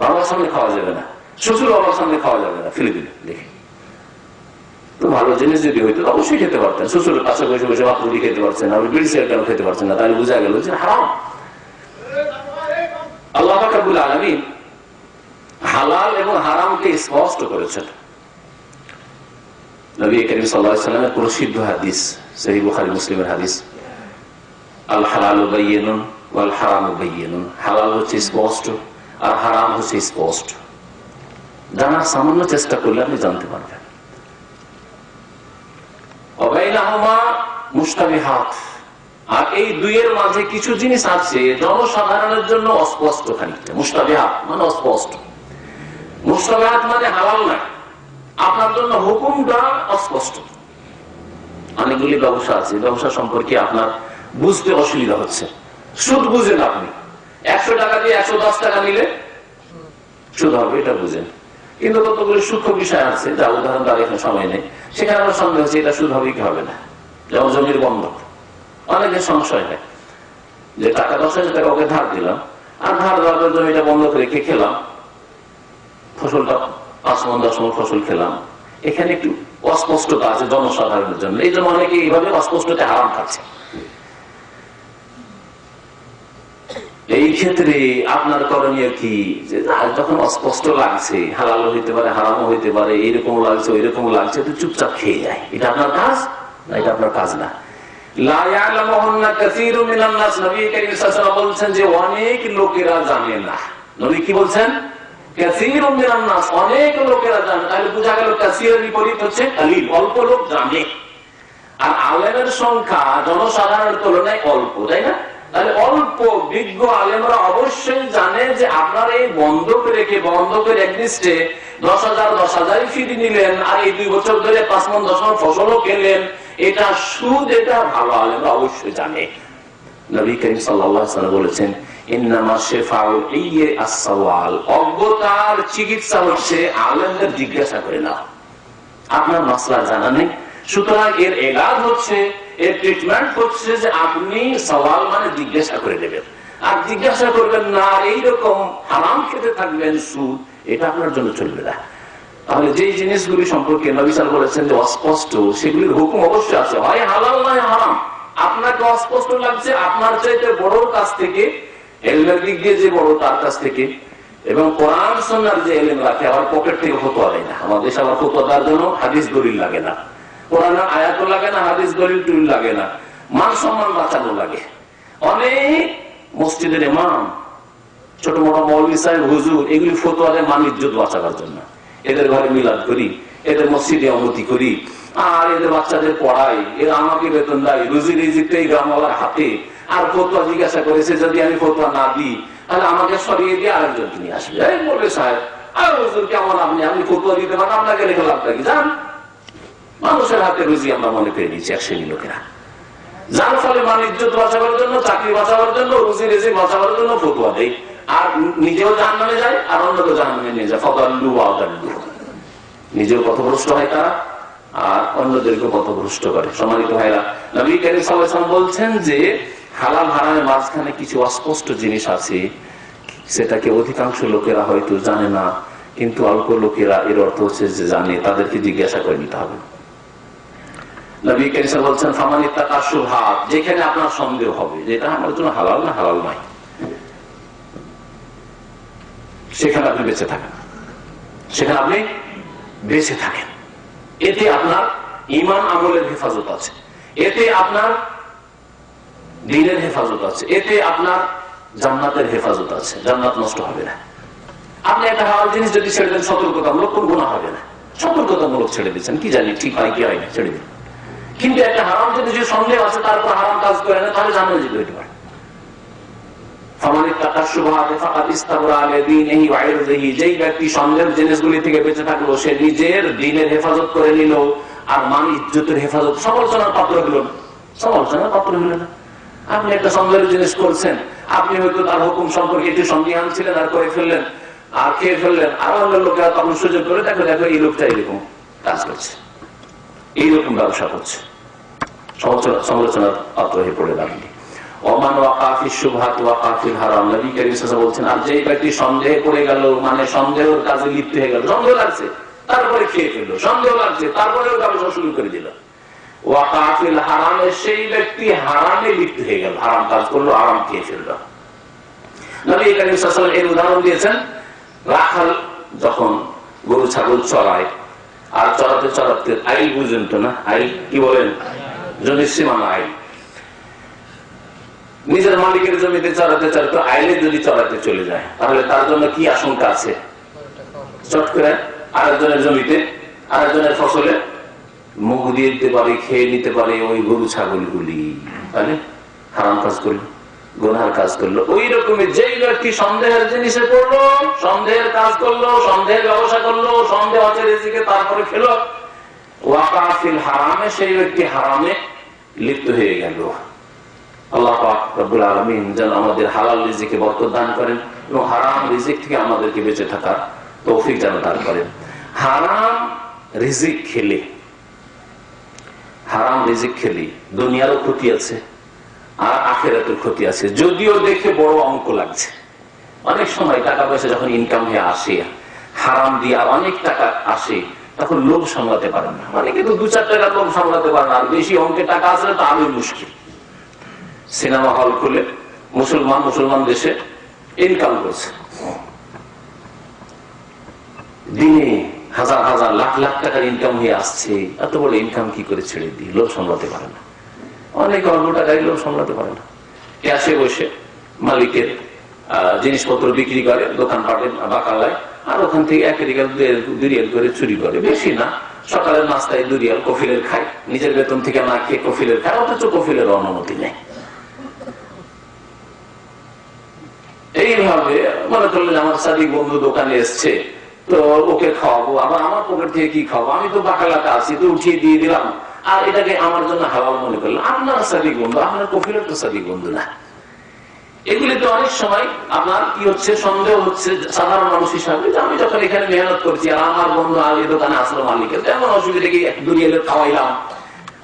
বাবার সামনে খাওয়া যাবে না, শ্বশুর বাবার সামনে খাওয়া যাবে না, ফেলে দিলে দেখে। তো ভালো জিনিস যদি হইতো অবশ্যই খেতে পারতেন। শ্বশুরের কাছে বসে বসে ভাত রুটি খেতে পারছেন না, বিড়ি সিগারেট কেন খেতে পারছেন না? তাহলে বোঝা গেল যে হারাম। আল্লাহ পাক রব্বুল আলামিন হালাল এবং হারামকে স্পষ্ট করেছেন। নবী করিম সাল্লাল্লাহু আলাইহি ওয়াসাল্লামের প্রসিদ্ধ হাদিস, সহিহ বুখারী মুসলিমের হাদিস, আল হালালু বায়্যিনুন ওয়াল হারামু বায়্যিনুন। হালাল হচ্ছে স্পষ্ট আর হারাম হচ্ছে স্পষ্ট। জানার সামান্য চেষ্টা করলে আপনি জানতে পারবেন। ওয়াবাইনাহুমা মুশতাবিহাত, আর এই দুইয়ের মাঝে কিছু জিনিস আছে জনসাধারণের জন্য অস্পষ্ট, খানিকটা মুশতাবিহাত মানে অস্পষ্ট। মুশতাবিহাত মানে হালাল না, আপনার জন্য হুকুমটা অস্পষ্ট। অনেকগুলি ব্যবসা আছে, ব্যবসা সম্পর্কে আপনার বুঝতে অসুবিধা হচ্ছে। সুদ বুঝেন আপনি, 100 টাকা দিয়ে 110 টাকা নিলে সুদ হবে, এটা বুঝেন। কিন্তু কতগুলি সূক্ষ্ম বিষয় আছে, যা উদাহরণ তার এখানে সময় নেই, সেখানে আমার সন্দেহ হচ্ছে এটা সুদ হবে কি হবে না। যেমন জমির বন্ধক, অনেকের সংশয় হয় যে টাকা 10,000 টাকা ওকে ধার দিলাম, আর ধার দেওয়ার জমিটা বন্ধক রেখে খেলাম, ফসলটা 5 মণ 10 মণ ফসল খেলাম। এখানে একটু অস্পষ্টতা আছে জনসাধারণের জন্য, এই জন্য অনেকে এইভাবে অস্পষ্টতা হারাম খাচ্ছে। এই ক্ষেত্রে আপনার করণীয় কি? যে যখন অস্পষ্ট লাগছে, হালাল হইতে পারে হারামও হইতে পারে, এইরকম লাগছে ওইরকম লাগছে, তো চুপচাপ খেয়ে যায়। এটা আপনার কাজ না, এটা আপনার কাজ না। বলছেন যে অনেক লোকেরা জানে না। নবী কি বলছেন? অনেক লোকেরা জানে। তাহলে বোঝা গেল কাসীরের বিপরীত হচ্ছে কালিল, অল্প লোক জানে। আর আলেমের সংখ্যা জনসাধারণের তুলনায় অল্প, তাই না? তাহলে অল্প বিজ্ঞ আলেমরা অবশ্যই জানে যে আপনার এই বন্ধক রেখে, বন্ধকের একনিষ্ঠে 10,000 ফিরি নিলেন, আর এই 2 বছর ধরে 5 মণ 10 মণ ফসলও খেলেন, এটা সুদ, এটা ভালো আলেমরা অবশ্যই জানে। নবী করিম সাল্লাল্লাহু আলাইহি ওয়াসাল্লাম বলেছেন, ইন্নামা শিফাউল ইয়ে আস-সাওয়াল, অজ্ঞতার চিকিৎসা হচ্ছে আলেমদের জিজ্ঞাসা করে না। আপনার মাসলা জানা নেই, সুতরাং এর এলাজ হচ্ছে, এর ট্রিটমেন্ট হচ্ছে যে আপনি সওয়াল মানে জিজ্ঞাসা করে দেবেন, আর জিজ্ঞাসা করবেন না, আর এইরকম হারাম খেতে থাকবেন, সুদ, এটা আপনার জন্য চলবে না। তাহলে যে জিনিসগুলি সম্পর্কে নবী সাল্লাল্লাহু আলাইহি ওয়াসাল্লাম বলেছেন যে অস্পষ্ট, সেগুলির হুকুম অবশ্যই আছে, হয় হালাল নয় হারাম। আপনাকে অস্পষ্ট লাগছে, আপনার চাইতে বড়র কাছ থেকে, ইলমের দিক দিয়ে যে বড় তার কাছ থেকে, এবং কোরআন সুন্নাহর যে ইলম রাখে, আবার পকেট থেকে ফতোয়া দেয় না। আমাদের দেশে আবার ফতোয়া দেওয়ার জন্য হাদিস দলিল লাগে না, কোরআনের আয়াতও লাগে না, হাদিস দলিল টুলিল লাগে না, মান সম্মান বাঁচানো লাগে। অনেক মসজিদের ইমাম, ছোট মোটো মৌলভী সাহেব, হুজুর, এগুলি ফতোয়া দেয় মান ইজ্জত বাঁচাবার জন্য। এদের ঘরে মিলাদ করি, এদের মসজিদে অনুমতি করি, আর এদের বাচ্চাদের পড়াই, এরা আমাকে বেতন দেয়, রুজি রিজিকটা এই গ্রামওয়ালার হাতে। আর ফতোয়া জিজ্ঞাসা করেছে, যদি আমি ফতোয়া না দিই তাহলে আমাকে সরিয়ে দিয়ে আরেকজনকে নিয়ে আসবে, এই বলবে সাহেব আর হুজুর কেমন আপনি ফতুয়া দিতে পারেন, আপনাকে রেখে লাভ কি, যান। মানুষের হাতে রুজি আমরা মনে করে নিচ্ছি এক শ্রেণী লোকেরা, যার ফলে মানুষ ইজ্জত বাঁচাবার জন্য, চাকরি বাঁচাবার জন্য, রুজি রেজি বাঁচাবার জন্য ফতুয়া দেয়, আর নিজেও জাহান্নামে যায় আর অন্যকে জাহান্নামে নিয়ে যায়। ফাদাল্লু ওয়াদাল্লু, নিজেও পথভ্রষ্ট হয় তারা আর অন্যদেরকে পথভ্রষ্ট করে। সম্মানিত ভাইরা, নবী কারীম সাল্লাল্লাহু আলাইহি ওয়াসাল্লাম বলছেন যে হালাল হারামের মাঝখানে কিছু অস্পষ্ট জিনিস আছে, সেটাকে অধিকাংশ লোকেরা হয়তো জানে না, কিন্তু অল্প লোকেরা, এর অর্থ হচ্ছে যে জানে, তাদেরকে জিজ্ঞাসা করে নিতে হবে। নবী কারীম সাল্লাল্লাহু আলাইহি ওয়াসাল্লাম বলছেন ফামানিত্তাকা শুবহাত, যেখানে আপনার সন্দেহ হবে যে এটা আমার জন্য হালাল না হালাল নয়, সেখানে আপনি বেঁচে থাকেন, সেখানে আপনি বেঁচে থাকেন। এতে আপনার ঈমান আমলের হেফাজত আছে, এতে আপনার দ্বীনের হেফাজত আছে, এতে আপনার জান্নাতের হেফাজত আছে, জান্নাত নষ্ট হবে না। আপনি একটা হালাল জিনিস যদি ছেড়ে দেন সতর্কতামূলক, কোন গুনাহ হবে না, সতর্কতামূলক ছেড়ে দিচ্ছেন, কি জানি ঠিক হয় কি হয় না, ছেড়ে দিন। কিন্তু একটা হারাম যদি সন্দেহ আছে তারপর হারাম কাজ করে না, তাহলে জান্নাতে যেতে হতে পারে। যেই ব্যক্তি সন্দেহের জিনিসগুলি থেকে বেঁচে থাকলো, সে নিজের দ্বীনের হেফাজত করে নিল আর মান ইজ্জতের হেফাজত, সমালোচনার পাত্র হলো না, সমালোচনার পাত্র হলো না। আপনি একটা সন্দেহের জিনিস করছেন, আপনি হয়তো তার হুকুম সম্পর্কে একটু সন্দিহান ছিলেন আর করে ফেললেন আর খেয়ে ফেললেন, আর অন্য লোকেরা তখন সুযোগ করে দেখো দেখো এই লোকটা এইরকম কাজ করছে, এইরকম ব্যবসা করছে, সমালোচনার পাত্র হয়ে পড়ে দাঁড়িয়ে। বলছেন আর যে ব্যক্তি সন্দেহে পড়ে গেল, মানে সন্দেহের কাজে লিপ্ত হয়ে গেল, সন্দেহ লাগছে তারপরে খেয়ে ফেললো, সন্দেহ লাগছে তারপরেও ব্যবসা শুরু করে দিল, ওয়াকাফিল হারামে, সেই ব্যক্তি হারামে লিপ্ত হয়ে গেল, হারাম কাজ করলো, হারাম খেয়ে ফেললো। নবী কারীম সাল্লাল্লাহু আলাইহি ওয়াসাল্লাম এর উদাহরণ দিয়েছেন, রাখাল যখন গরু ছাগল চড়ায় আর চড়াতে চড়াতে আইল বুঝেন তো না, আইল কি বলেন, জমির সীমানা আইল, নিজের মালিকের জমিতে চড়াতে চড়াতে আইলে যদি চড়াতে চলে যায়, তাহলে তার জন্য কি আশঙ্কা আছে, চট করে আরেকজনের জমিতে আরেকজনের ফসলে মুখ দিয়ে দিতে পারে, খেয়ে নিতে পারে ওই গরু ছাগল গুলি, তাহলে হারাম কাজ করলো, গুনার কাজ করলো। ওই রকমই যেই ব্যক্তি সন্দেহের জিনিসে পড়লো, সন্দেহের কাজ করলো, সন্দেহের ব্যবসা করলো, সন্দেহ আছে রিজিকে তারপরে খেলো, ওয়াকাফিল হারামে, সেই ব্যক্তি হারামে লিপ্ত হয়ে গেল। আল্লাহ পাক রব্বুল আলামিন যেন আমাদের হালাল রিজিকে বরকত দান করেন এবং হারাম রিজিক থেকে আমাদেরকে বেঁচে থাকার তৌফিক যেন দান করেন। হারাম রিজিক খেলে, হারাম রিজিক খেলে দুনিয়ারও ক্ষতি আছে আর আখিরাতের ক্ষতি আছে, যদিও দেখে বড় অঙ্ক লাগছে। অনেক সময় টাকা পয়সা যখন ইনকাম হয়ে আসে, হারাম দিয়ে আর অনেক টাকা আসে, তখন লোভ সামলাতে পারেন না, অনেকে তো 2-4 টাকার লোভ সামলাতে পারে না, আর বেশি অঙ্কের টাকা আসলে তো আরো মুশকিল। সিনেমা হল খুলে মুসলমান দেশে ইনকাম করছে, দিনে হাজার হাজার লাখ লাখ টাকার ইনকাম হয়ে আসছে, এত বড় ইনকাম কি করে ছেড়ে দিই, লোভ সামলাতে পারে না। অনেকে অল্প টাকায় লোভ সামলাতে পারে না, ক্যাশে বসে মালিকের জিনিসপত্র বিক্রি করে দোকানপাটে বাকালায়, আর ওখান থেকে 1 রিয়াল 2 রিয়াল করে চুরি করে, বেশি না, সকালের নাস্তায় 2 রিয়াল কফিলের খায়, নিজের বেতন থেকে না খেয়ে কফিলের খায়, অথচ কফিলের অনুমতি নেই। এইভাবে মনে করলেন আমার সাদিক বন্ধু দোকানে এসছে, তো ওকে খাওয়াবো, আবার আমার পকেট থেকে কি খাওয়াবো, আমি তো বাকালাতে আছি, তো উঠিয়ে দিয়ে দিলাম, আর এটাকে আমার জন্য হালাল মনে করলাম। আপনার সাদিক বন্ধু, আপনার কফিলের তো সাদিক বন্ধু না। এগুলিতে অনেক সময় আপনার কি হচ্ছে, সন্দেহ হচ্ছে সাধারণ মানুষ হিসাবে, যে আমি যখন এখানে মেহনত করছি আর আমার বন্ধু আর এই দোকানে আসলো মালিকের, তেমন অসুবিধা কি 2 রিয়ালের খাওয়াইলাম,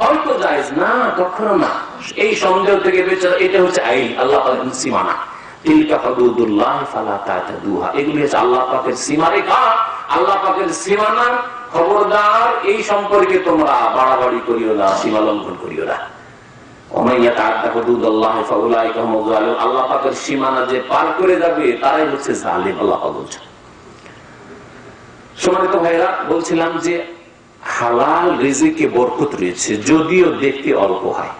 হয়তো জায়েজ না, কখনো না। এই সন্দেহ থেকে বেঁচে, এটা হচ্ছে আইন, আল্লাহ পাকের সীমানা, তিলকা হুদুদুল্লাহ ফালা তা'তাদুহা, এগুলি হচ্ছে আল্লাহ পাকের সীমারেখা, আল্লাহ পাকের সীমানা। খবরদার এই সম্পর্কে তোমরা বাড়াবাড়ি করিও না, সীমা লঙ্ঘন করিও না। আল্লাহ পাকের সীমানা যে পার করে যাবে তারাই হচ্ছে জালিম, আল্লাহ পাক বলছেন। সম্মানিত ভাইরা, বলছিলাম যে হালাল রিজিকে বরকত রয়েছে, যদিও দেখতে অল্প হয়,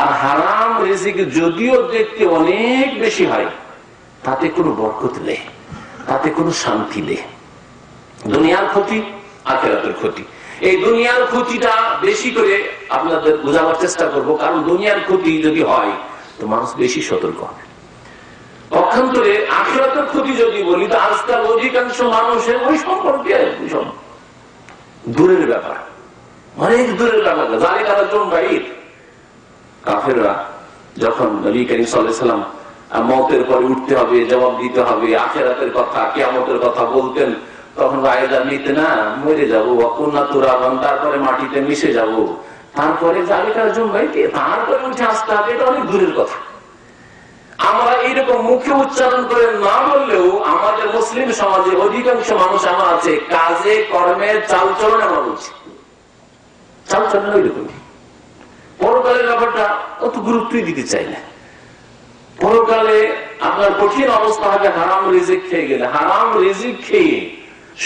আর হারাম রিজিকে যদিও দেখতে অনেক বেশি হয়, তাতে কোনো বরকত নেই, তাতে কোনো শান্তি নেই। দুনিয়ার ক্ষতি, আখিরাতের ক্ষতি। এই দুনিয়ার ক্ষতিটা বেশি করে আপনাদের বোঝাবার চেষ্টা করব, কারণ দুনিয়ার ক্ষতি যদি হয় তো মানুষ বেশি সতর্ক হবে। পক্ষান্তরে আখিরাতের ক্ষতি যদি বলি, তো আজকাল অধিকাংশ মানুষের ওই সম্পর্কে দূরের ব্যাপার, অনেক দূরের ব্যাপার। জালিকার জম্বাইর কাফেররা যখন নবী করিম সাল্লাল্লাহু আলাইহি ওয়াসাল্লাম মওতের পরে উঠতে হবে, জবাব দিতে হবে, আখিরাতের কথা, কিয়ামতের কথা বলতেন, তখন আয়েদা নিতে না, মরে যাবো, কুন্না তুরাবান, তারপরে মাটিতে মিশে যাব, তারপরে জালিকার জম্বাইতে, তারপরে উঠে আসতে হবে, এটা অনেক দূরের কথা। আমরা এইরকম মুখে উচ্চারণ করে না বললেও আমাদের মুসলিম সমাজে অধিকাংশ মানুষ আমার আছে, কাজে কর্মে চালচলন আমরা বলছি, চালচলন ওইরকম। পরকালের ব্যাপারটা অত গুরুত্বই দিতে চাই না। পরকালে আপনার কঠিন অবস্থা হবে হারাম রিজিক খেয়ে গেলে। হারাম রিজিক খেয়ে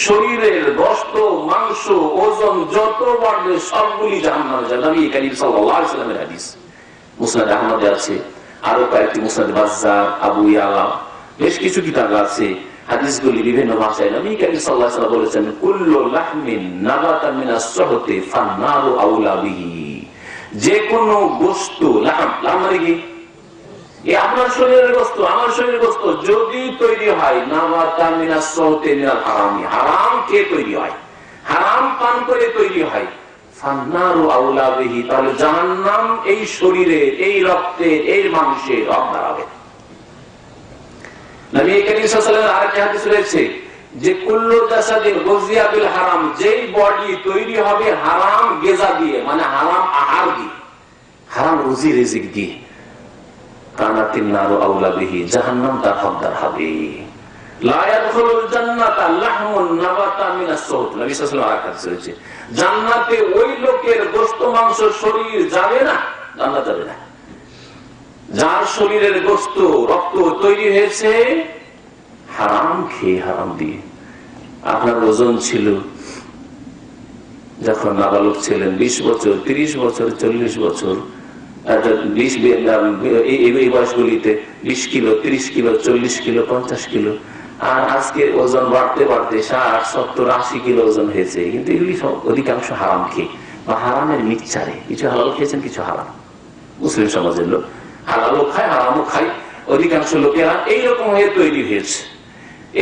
শরীরের গোশত, মাংস, ওজন যত বাড়বে সবগুলি জাহান্নামে যাবে। নবী করিম সাল্লাল্লাহু আলাইহি ওয়াসাল্লামের হাদিস মুসনাদ আহমদে আছে, আরো কয়েকটি মুসনাদ বাজ্জার, আবু ইয়ালা, বেশ কিছু কিতাবে আছে হাদিসগুলি বিভিন্ন ভাষায়। নবী করিম সাল্লাল্লাহু আলাইহি ওয়াসাল্লাম বলেছেন, কুল্লু লাহমিন নাবাতা মিনাস সুহতি ফান্নারু আউলা বিহি। যে কোনো বস্তু, লাহম মানে কি, আপনার শরীরের বস্তু, আমার শরীরের বস্তু যদি তৈরি হয় নাবাতা মিনাস সুহতি মিনাল হারামি, হারাম খেয়ে তৈরি হয়, হারাম পান করে তৈরি হয়, ফান্নারু আউলা বিহি, তাহলে জাহান্নাম এই শরীরের, এই রক্তের, এই মাংসের হক দাঁড়াবে। নবী করিম সাল্লাল্লাহু আলাইহি ওয়াসাল্লামের আরেকটি হাদিস রয়েছে যে কুল্লু জাসাদিন গুযিয়া বিল হারাম, যেই বডি তৈরি হবে হারাম গিজা দিয়ে, মানে হারাম আহার দিয়ে, হারাম রুজি রিজিক দিয়ে, কানাতিন নারু আউলা বিহি, জাহান্নাম তার হকদার হবে। লা ইয়াদখুলুল জান্নাতা লাহমুন নাবাতা মিনাস সুহত, নবী সাল্লাল্লাহু আলাইহি ওয়াসাল্লাম হাদিস রয়েছে, জান্নাতে ওই লোকের গোশত মাংস শরীর যাবে না, জান্নাত যাবে না, যার শরীরের গোশত রক্ত তৈরি হয়েছে হারাম খেয়ে, হারাম দিয়ে। আপনার ওজন ছিল যখন নাবালক ছিলেন 20 বছর, 30 বছর, 40 বছর, এই বয়সগুলিতে 20 কিলো, 30 কিলো, 40 কিলো, 50 কিলো, আর আজকে ওজন বাড়তে বাড়তে 60, 70, 80 কিলো ওজন হয়েছে। কিন্তু এগুলি সব অধিকাংশ হারাম খেয়ে বা হারামের মিক্সচারে, কিছু হালাল খেয়েছেন, কিছু হারাম। মুসলিম সমাজের লোক হালালও খায়, হারামও খায়, অধিকাংশ লোকেরা এইরকম হয়ে তৈরি হয়েছে।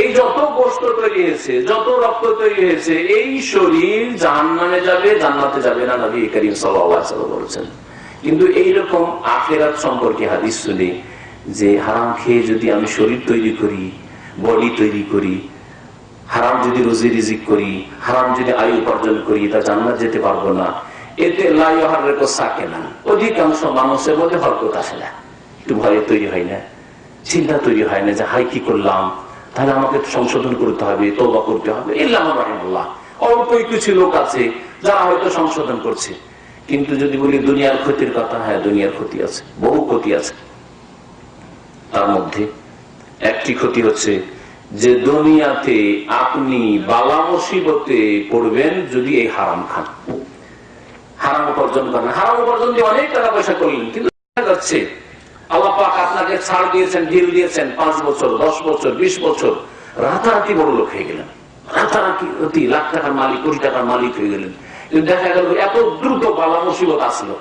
এই যত গোশত তৈরি হয়েছে, যত রক্ত তৈরি হয়েছে, এই শরীর জাহান্নামে যাবে, জান্নাতে যাবে না, নবী করিম সাল্লাল্লাহু আলাইহি ওয়াসাল্লাম বলেছেন। কিন্তু এইরকম আখিরাত সম্পর্কে হাদিস শুনে যে হারাম খেয়ে যদি আমি শরীর তৈরি করি, বডি তৈরি করি, হারাম যদি রুজি রিজিক করি, হারাম যদি আয়ু উপার্জন করি, তা জান্নাত যেতে পারবো না, এতে লা ইয়াহরিকু সাকিনা, অধিকাংশ মানুষের মধ্যে হরকত আসে না, একটু ভয় তৈরি হয় না, চিন্তা তৈরি হয় না যে হাই কি করলাম, তাহলে আমাকে সংশোধন করতে হবে, তওবা করতে হবে। ইল্লা মান রাহিমাল্লাহ, অল্প কিছু লোক আছে যারা হয়তো সংশোধন করছে। কিন্তু যদি বলি দুনিয়ার ক্ষতির কথা, হ্যাঁ দুনিয়ার ক্ষতি আছে, বহু ক্ষতি আছে। তার মধ্যে একটি ক্ষতি হচ্ছে যে দুনিয়াতে আপনি বালা মুসিবতে পড়বেন যদি এই হারাম খান, হারাম উপার্জন করেন। হারাম উপার্জন দিয়ে অনেক টাকা পয়সা করলেন, কিন্তু দেখা যাচ্ছে আল্লাহ পাক আপনাকে ছাড় দিয়েছেন, ঢিল দিয়েছেন, 5 বছর, 10 বছর, 20 বছর, রাতারাতি বড় লোক হয়ে গেলেন, রাতারাতি লাখ টাকার মালিক, কোটি টাকার মালিক হয়ে গেলেন। কিন্তু দেখা গেল এত দ্রুত বালা মুসিবত আসলো,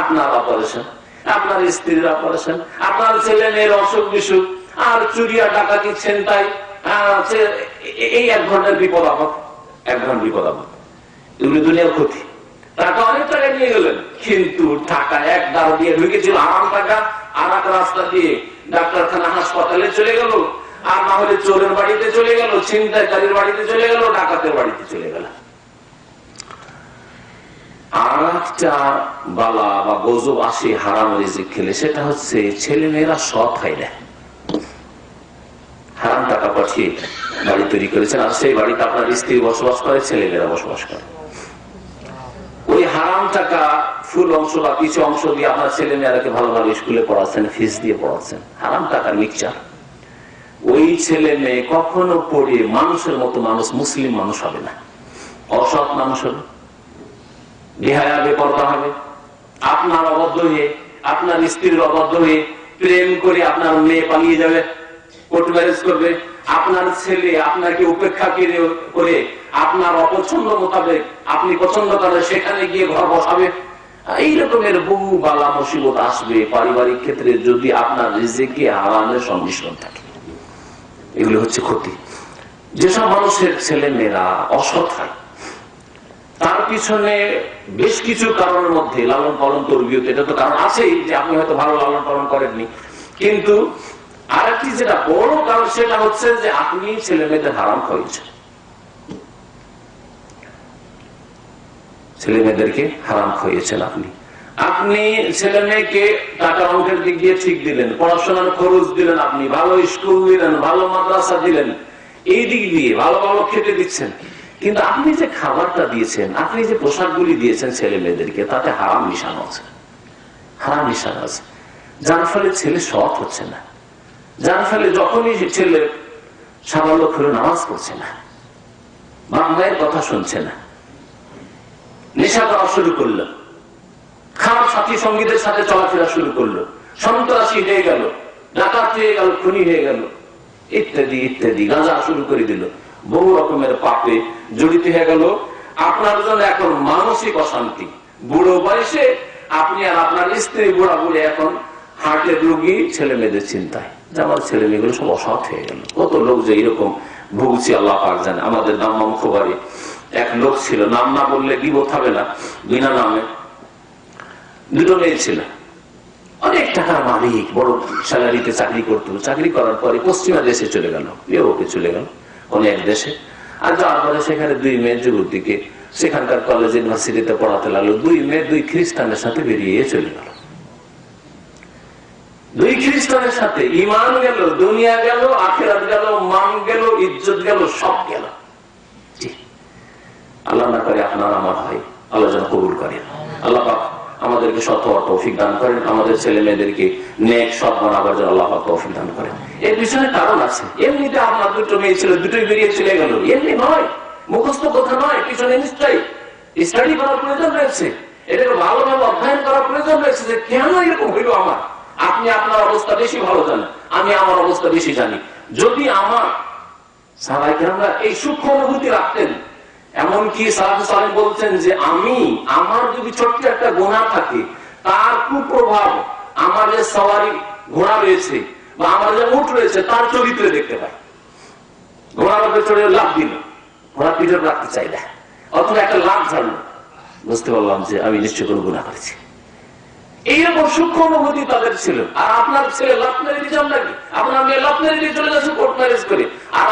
আপনার অপারেশন, আপনার স্ত্রীর অপারেশন, আপনার ছেলে মেয়ের অসুখ বিসুখ, আর চুরিয়া ডাকাতি ছিনতাই, এই 1 ঘন্টার বিপদ আপদ, 1 ঘন্টার বিপদ আপদ, এগুলি দুনিয়ার ক্ষতি। টাকা অনেক টাকা নিয়ে গেলেন, কিন্তু টাকা এক দ্বার দিয়ে ঢুকেছিল হারাম টাকা, আর এক রাস্তা দিয়ে ডাক্তারখানা, হাসপাতালে চলে গেল, আর না হলে চোরের বাড়িতে চলে গেল, ছিনতাইকারীর বাড়িতে চলে গেল, ডাকাতের বাড়িতে চলে গেল। আর একটা বালা বা গজব আসে হারাম রিজিক খেলে, সেটা হচ্ছে ছেলে মেয়েরা সৎ হয় না, হারাম টাকা পাঠিয়ে বাড়ি তৈরি করেছেন, আর সেই বাড়িতে আপনার স্ত্রী বসবাস করে, ছেলে মেয়েরা বসবাস করে। ওই হারাম টাকা ফুল অংশ বা কিছু অংশ দিয়ে আপনার ছেলে মেয়েরাকে ভালো ভালো স্কুলে পড়াচ্ছেন, ফিস দিয়ে পড়াচ্ছেন, হারাম টাকার মিক্সচার। ওই ছেলে মেয়ে কখনো পড়ে মানুষের মতো মানুষ, মুসলিম মানুষ হবে না, অসৎ মানুষ হবে, বেহায়া বেপরদা হবে। আপনার অবদ্ধ হয়ে, আপনার স্ত্রীর অবদ্ধ হয়ে প্রেম করে আপনার মেয়ে পালিয়ে যাবে, কোর্ট ম্যারেজ করবে। আপনার ছেলে আপনাকে উপেক্ষা করে আপনার অপছন্দ মোতাবেক, আপনি পছন্দ করেন সেখানে গিয়ে ঘর বসাবে। এই রকমের বহু বালা মুসিবত আসবে পারিবারিক ক্ষেত্রে যদি আপনার রিজিকে হারামের সংমিশ্রণ থাকে। এগুলো হচ্ছে ক্ষতি। যেসব মানুষের ছেলে মেয়েরা অসৎ হয়, তার পিছনে বেশ কিছু কারণের মধ্যে লালন পালন তরবিয়ত, এটা তো কারণ আছেই যে আপনি হয়তো ভালো লালন পালন করেননি, কিন্তু আরেকটি যেটা বড় কারণ সেটা হচ্ছে যে আপনি ছেলে মেয়েদের হারাম খাওয়াইছেন, ছেলে মেয়েদেরকে হারাম খাইয়েছেন। আপনি ছেলে মেয়েকে টাকা অঙ্কের দিক দিয়ে ঠিক দিলেন, পড়াশোনার খরচ দিলেন, আপনি ভালো স্কুল দিলেন, ভালো মাদ্রাসা দিলেন, এই দিক দিয়ে ভালো ভালো খেতে দিচ্ছেন, কিন্তু আপনি যে খাবারটা দিয়েছেন, আপনি যে পোশাকগুলি দিয়েছেন ছেলে মেয়েদেরকে, তাতে হারাম মিশানো আছে, হারাম মিশানো আছে, যার ফলে ছেলে সৎ হচ্ছে না, যার ফলে যখনই ছেলে সাবালক হলো নামাজ পড়ছে না, বাংলায় কথা শুনছে না, নেশা করা শুরু করলো, খারাপ সাথী সঙ্গীদের সাথে চলাফেরা শুরু করলো, সন্ত্রাসী হয়ে গেল, ডাকাত হয়ে গেল, খুনি হয়ে গেল, ইত্যাদি ইত্যাদি, গাঁজা শুরু করে দিল, বহু রকমের পাপে জড়িত হয়ে গেল। আপনার জন্য এখন মানসিক অশান্তি, বুড়ো বয়সে আপনি আর আপনার স্ত্রী বুড়া বুড়ে এখন হার্টের রোগী, ছেলে মেয়েদের চিন্তায় যে আমার ছেলে মেয়েগুলো সব অসৎ হয়ে গেল। কত লোক যে এরকম ভুগছি আল্লাহ পাক জানে। আমাদের দাম্মাম খোবারে এক লোক ছিল, নাম না বললে গীবত হবে না, বিনা নামে, দুটো মেয়ে ছিল, অনেক টাকার মালিক, বড় স্যালারিতে চাকরি করতো, চাকরি করার পরে পশ্চিমা দেশে চলে গেল, ইউরোপে চলে গেল কোন এক দেশে, আর যাওয়ার পরে সেখানে দুই মেয়ে যুবতীকে সেখানকার কলেজ ইউনিভার্সিটিতে পড়াতে লাগলো। দুই মেয়ে দুই খ্রিস্টানের সাথে বেরিয়ে চলে গেল, দুই খ্রিস্টানের সাথে ইমান গেল, দুনিয়া গেল, আখিরাত গেল, মান গেল, ইজ্জত গেল, সব গেল। আল্লাহ না করে আপনার আমার হয়, আল্লাহ যেন কবুল করেন। আল্লাহ পাক আমাদেরকে সৎ হওয়ার তৌফিক দান করেন, আমাদের ছেলে মেয়েদেরকে নেক সৎ বানাবার জন্য আল্লাহ পাক তৌফিক দান করেন। এর পিছনে কারণ আছে, এমনিতে আপনার দুটো মেয়ে ছিল, দুটোই বেরিয়ে চলে গেল, এমনি নয়, মুখস্থ কথা নয়, পিছনে নিশ্চয়ই স্টাডি করার প্রয়োজন রয়েছে, এটাকে ভালোভাবে অধ্যয়ন করার প্রয়োজন রয়েছে যে কেন এরকম হইল আমার। আপনি আপনার অবস্থা বেশি ভালো জানেন, আমি আমার অবস্থা বেশি জানি। যদি আমার সাহাবায়ে কেরামরা এই সূক্ষ্ম অনুভূতি রাখতেন, এমনকি সালাফে সালেহ বলছেন যে আমার যদি ছোট্ট একটা গুনাহ থাকে, তার কুপ্রভাব আমার যে সওয়ারি ঘোড়া রয়েছে বা আমার যে উট রয়েছে তার চরিত্রে দেখতে পাই। ঘোড়ার উপরে চড়ে লাফ দিল, ঘোড়া পিঠে রাখতে চাই না, অথবা একটা লাফ ঝাড়লো, বুঝতে পারলাম যে আমি নিশ্চয় কোনো গুনাহ করেছি। এইরকম সূক্ষ্ম অনুভূতি তাদের ছিল। আর আপনার ছেলে লাভ মেরে দিয়েছে নাকি, আপনার মেয়ে লাভ মেরে দিয়ে চলে যাচ্ছে কোর্ট ম্যারেজ করে, আর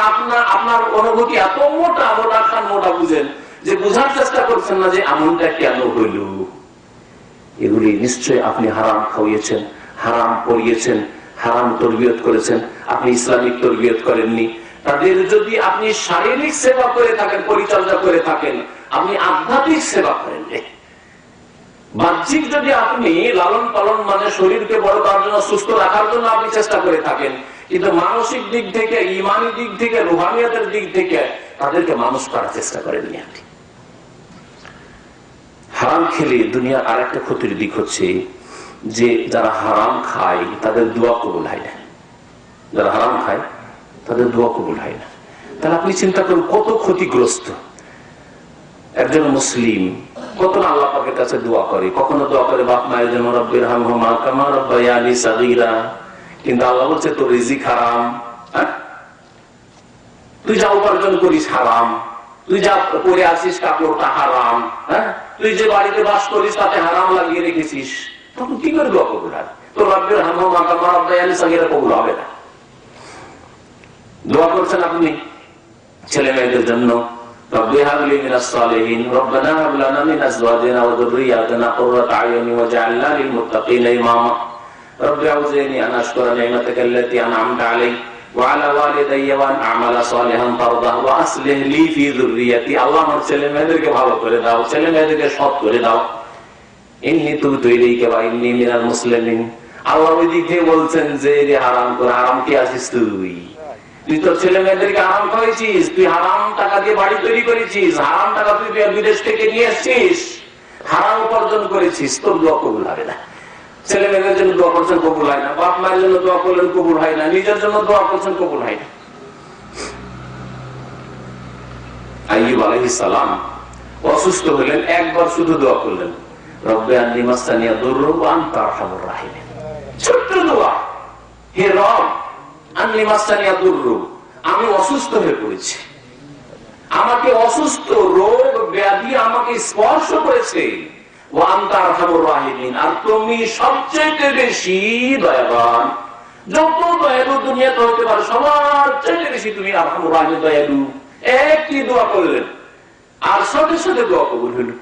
আপনার অনুভূতি এত মোটা মোটা খান মোটা বুঝেন যে বুঝার চেষ্টা করছেন না যে এমনটা কেন হইল। এগুলি নিশ্চয় আপনি হারাম খাওয়িয়েছেন, হারাম পড়িয়েছেন, হারাম তরবিয়ত করেছেন, আপনি ইসলামিক তরবিয়ত করেননি। তাদের যদি আপনি শারীরিক সেবা করে থাকেন, পরিচর্যা করে থাকেন, আপনি আধ্যাত্মিক সেবা করেননি। বাহ্যিক যদি আপনি লালন পালন মানে শরীরকে বড় করার জন্য, সুস্থ রাখার জন্য আপনি চেষ্টা করে থাকেন, কিন্তু মানসিক দিক থেকে, ইমানি দিক থেকে, রুহানিয়াতের দিক থেকে তাদেরকে মানুষ করার চেষ্টা করেননি আপনি। হারাম খেলে দুনিয়ার আর একটা ক্ষতির দিক হচ্ছে যে যারা হারাম খায় তাদের দোয়া কবুল হয় না। যারা হারাম খায় তাদের দোয়া কবুল হয় না। তাহলে আপনি চিন্তা করুন কত ক্ষতিগ্রস্ত একজন মুসলিম, কত না আল্লাহ পাকের কাছে দোয়া করে, কখনো দোয়া করে বাপ মায়ের জন্য রব্বির হামহুমা কামা রাব্বায়ানি সাগীরা, কিন্তু আল্লাহ বলছে তোর রিজিক হারাম, তুই যা উপার্জন করিস হারাম, তুই যা পরে আসিস কাপড়টা হারাম, তুই যে বাড়িতে বাস করিস তাতে হারাম লাগিয়ে রেখেছিস, তখন কি করে দোয়া কবুল হয়? তোর রব্বির হামহুমা কামা রাব্বায়ানি সাগীরা কবুল হবে না। দোয়া করছেন আপনি ছেলে মেয়েদের জন্য, রব্বি হাবলি মিনাস সালিহিন, রব্বানা হাব লানা মিন আজওয়াজিনা ওয়া যুররিয়াতিনা কুররাতা আয়ুনি ওয়াজআলনা লিল মুত্তাকিনা ইমামা, রব্বি আউজিনি আন আশকুরা নি'মাতাকা আল্লাতী আন'আমতা আলাইয়া ওয়া আলা ওয়ালিদাইয়া ওয়া আন আ'মালা সালিহান তারদাহু ওয়া আসলিহ লি ফি যুররিয়াতি, আল্লাহ আমার ছেলে মেয়েদেরকে ভালো করে দাও, ছেলে মেয়েদেরকে সৎ করে দাও। ইন্নী তুবতু ইলাইকা ওয়া ইন্নী মিনাল মুসলিমিন, আল্লাহ ওই দিক থেকে বলছেন যে হারাম করে, হারাম কি আসিস তুই তোর ছেলে মেয়েদেরকে হারাম খাওয়াইছিস, তুই হারাম টাকা দিয়ে বাড়ি তৈরি করেছিস, হারাম টাকা তুই বিদেশ থেকে নিয়ে আসছিস, হারাম উপার্জন করেছিস, তোর দোয়া কবুল হবে না। ছেলে মেয়েদের জন্য দোয়া করছেন কবুল হয় না, বাপ মায়ের জন্য দোয়া করলেন কবুল হয় না, নিজের জন্য দোয়া করছেন কবুল হয় না। আইয়ুব আলাইহিস সালাম অসুস্থ হলেন, একবার শুধু দোয়া করলেন, রব্বি আন্নী মাসসানিয়া দুররু ওয়া আনতা আরহামুর রাহিমিন। ছোট্ট দোয়া, হে রব আন্নী মাসসানিয়া দুররু, আমি অসুস্থ হয়ে পড়েছি, আমাকে অসুস্থ রোগ ব্যাধি আমাকে স্পর্শ করেছে, ও আনতা আরহামুর রাহিমিন, আর তুমি সবচেয়ে বেশি দয়াবান। যত দয়ালু দুনিয়াতে হতে পারে সবার চাইতে বেশি তুমি আরহামুর রাহিমিন, দয়ালু। একটি দোয়া করলেন আর সাথে সাথে দোয়া কবুল হইল।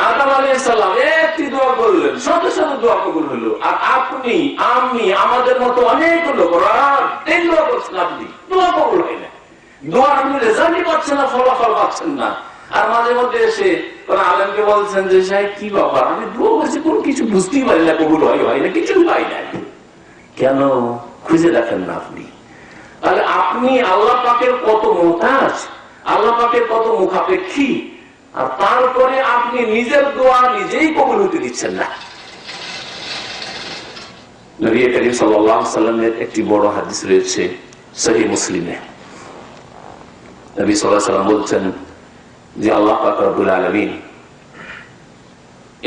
আদম আলাইহিস সালাম একটি দোয়া করলেন, সাথে সাথে দোয়া কবুল হলো। আর আপনি আমি আমাদের মতো অনেক লোক রাত-দিন দোয়া করছেন, আপনি দোয়া কবুল হয় না, দোয়ার আপনি রেজাল্টই পাচ্ছেন না, ফলাফল পাচ্ছেন না। আর মাঝে মধ্যে এসে কোন আলেমকে বলছেন যে সাহেব কি ব্যাপার, আমি দোয়া করছি কোন কিছু বুঝতেই পারি না, কবুল হয় না, কিছুই পাই না। কেন খুঁজে দেখেন না আপনি? তাহলে আপনি আল্লাহ পাকের কত মুহতাজ, আল্লাহ পাকের কত মুখাপেক্ষী, আর তারপরে আপনি নিজের দোয়া নিজেই কবুল হতে দিচ্ছেন না। নবী করিম সাল্লাল্লাহু আলাইহি ওয়াসাল্লামের একটি বড় হাদিস রয়েছে সহিহ মুসলিমে। নবী সাল্লাল্লাহু আলাইহি ওয়াসাল্লাম বলছেন যে আল্লাহ পাক রব্বুল আলামিন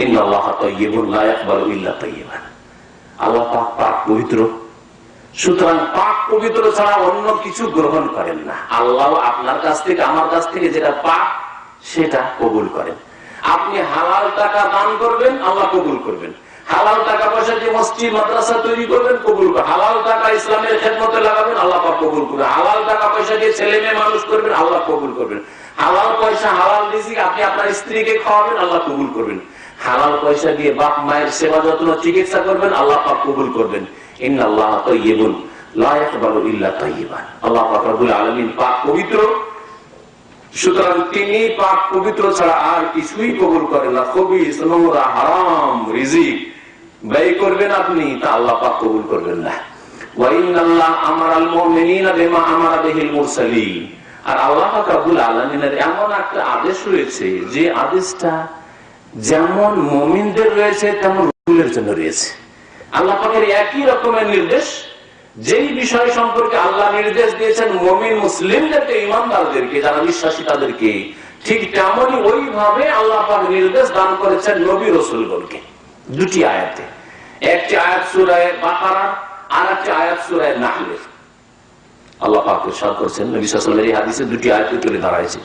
ইন্নাল্লাহা তাইয়্যিবুন লা ইয়াকবালু ইল্লা তাইয়্যিবান। আল্লাহ পাক পাক পবিত্র, সুতরাং পাক পবিত্র ছাড়া অন্য কিছু গ্রহণ করেন না। আল্লাহ আপনার কাছ থেকে আমার কাছ থেকে যেটা পাক সেটা কবুল করেন। আপনি হালাল টাকা দান করবেন, আল্লাহ কবুল করবেন। হালাল টাকা পয়সা দিয়ে মসজিদ মাদ্রাসা তৈরি করবেন, কবুল করবেন। হালাল টাকা ইসলামের খেদমতে লাগাবেন, আল্লাহ পাক কবুল করবেন। হালাল টাকা পয়সা দিয়ে ছেলে মেয়ে মানুষ করবেন, আল্লাহ কবুল করবেন। হালাল পয়সা হালাল রিজিক আপনি আপনার স্ত্রীকে খাওয়াবেন, আল্লাহ কবুল করবেন। হালাল পয়সা দিয়ে বাপ মায়ের সেবা যত্ন চিকিৎসা করবেন, আল্লাহ পাক কবুল করবেন। ইন্নাল্লাহা তাইয়্যিবুন লা ইয়াকবালু ইল্লা তাইয়্যিবান। আল্লাহ পাক রব্বুল আলামিন পাক পবিত্র, সুতরাং তিনি পাক পবিত্র ছাড়া আর কিছুই কবুল করেন না। খবিস, নোংরা, হারাম রিজিক ব্যয় করবেন আপনি, তা আল্লাহ পাক কবুল করবেন না। ওয়া ইন্নাল্লাহা আমারাল মুমিনিনা বিমা আমারা বিহিল মুরসালিন। আর আল্লাহ পাক রব্বুল আলামিনের এমন একটা আদেশ রয়েছে যে আদেশটা যেমন মুমিনদের রয়েছে তেমন রাসূলের জন্য রয়েছে। আল্লাহ পাকের একই রকমের নির্দেশ, যেই বিষয় সম্পর্কে আল্লাহ নির্দেশ দিয়েছেন মুমিন মুসলিমদেরকে, ঈমানদারদেরকে, যারা বিশ্বাসী তাদেরকে, ঠিক তেমনই ওইভাবে আল্লাহ পাক নির্দেশ দান করেছেন নবী রাসূলগণকে। দুটি আয়াতে, একটি আয়াত সূরা বাকারা আর একটি আয়াত সূরা নাহলের। আল্লাহ পাক ইরশাদ করেছেন, নবী সাল্লাল্লাহু আলাইহি ওয়াসাল্লাম এই হাদিসে দুটি আয়াতে তুলে ধরাইছে,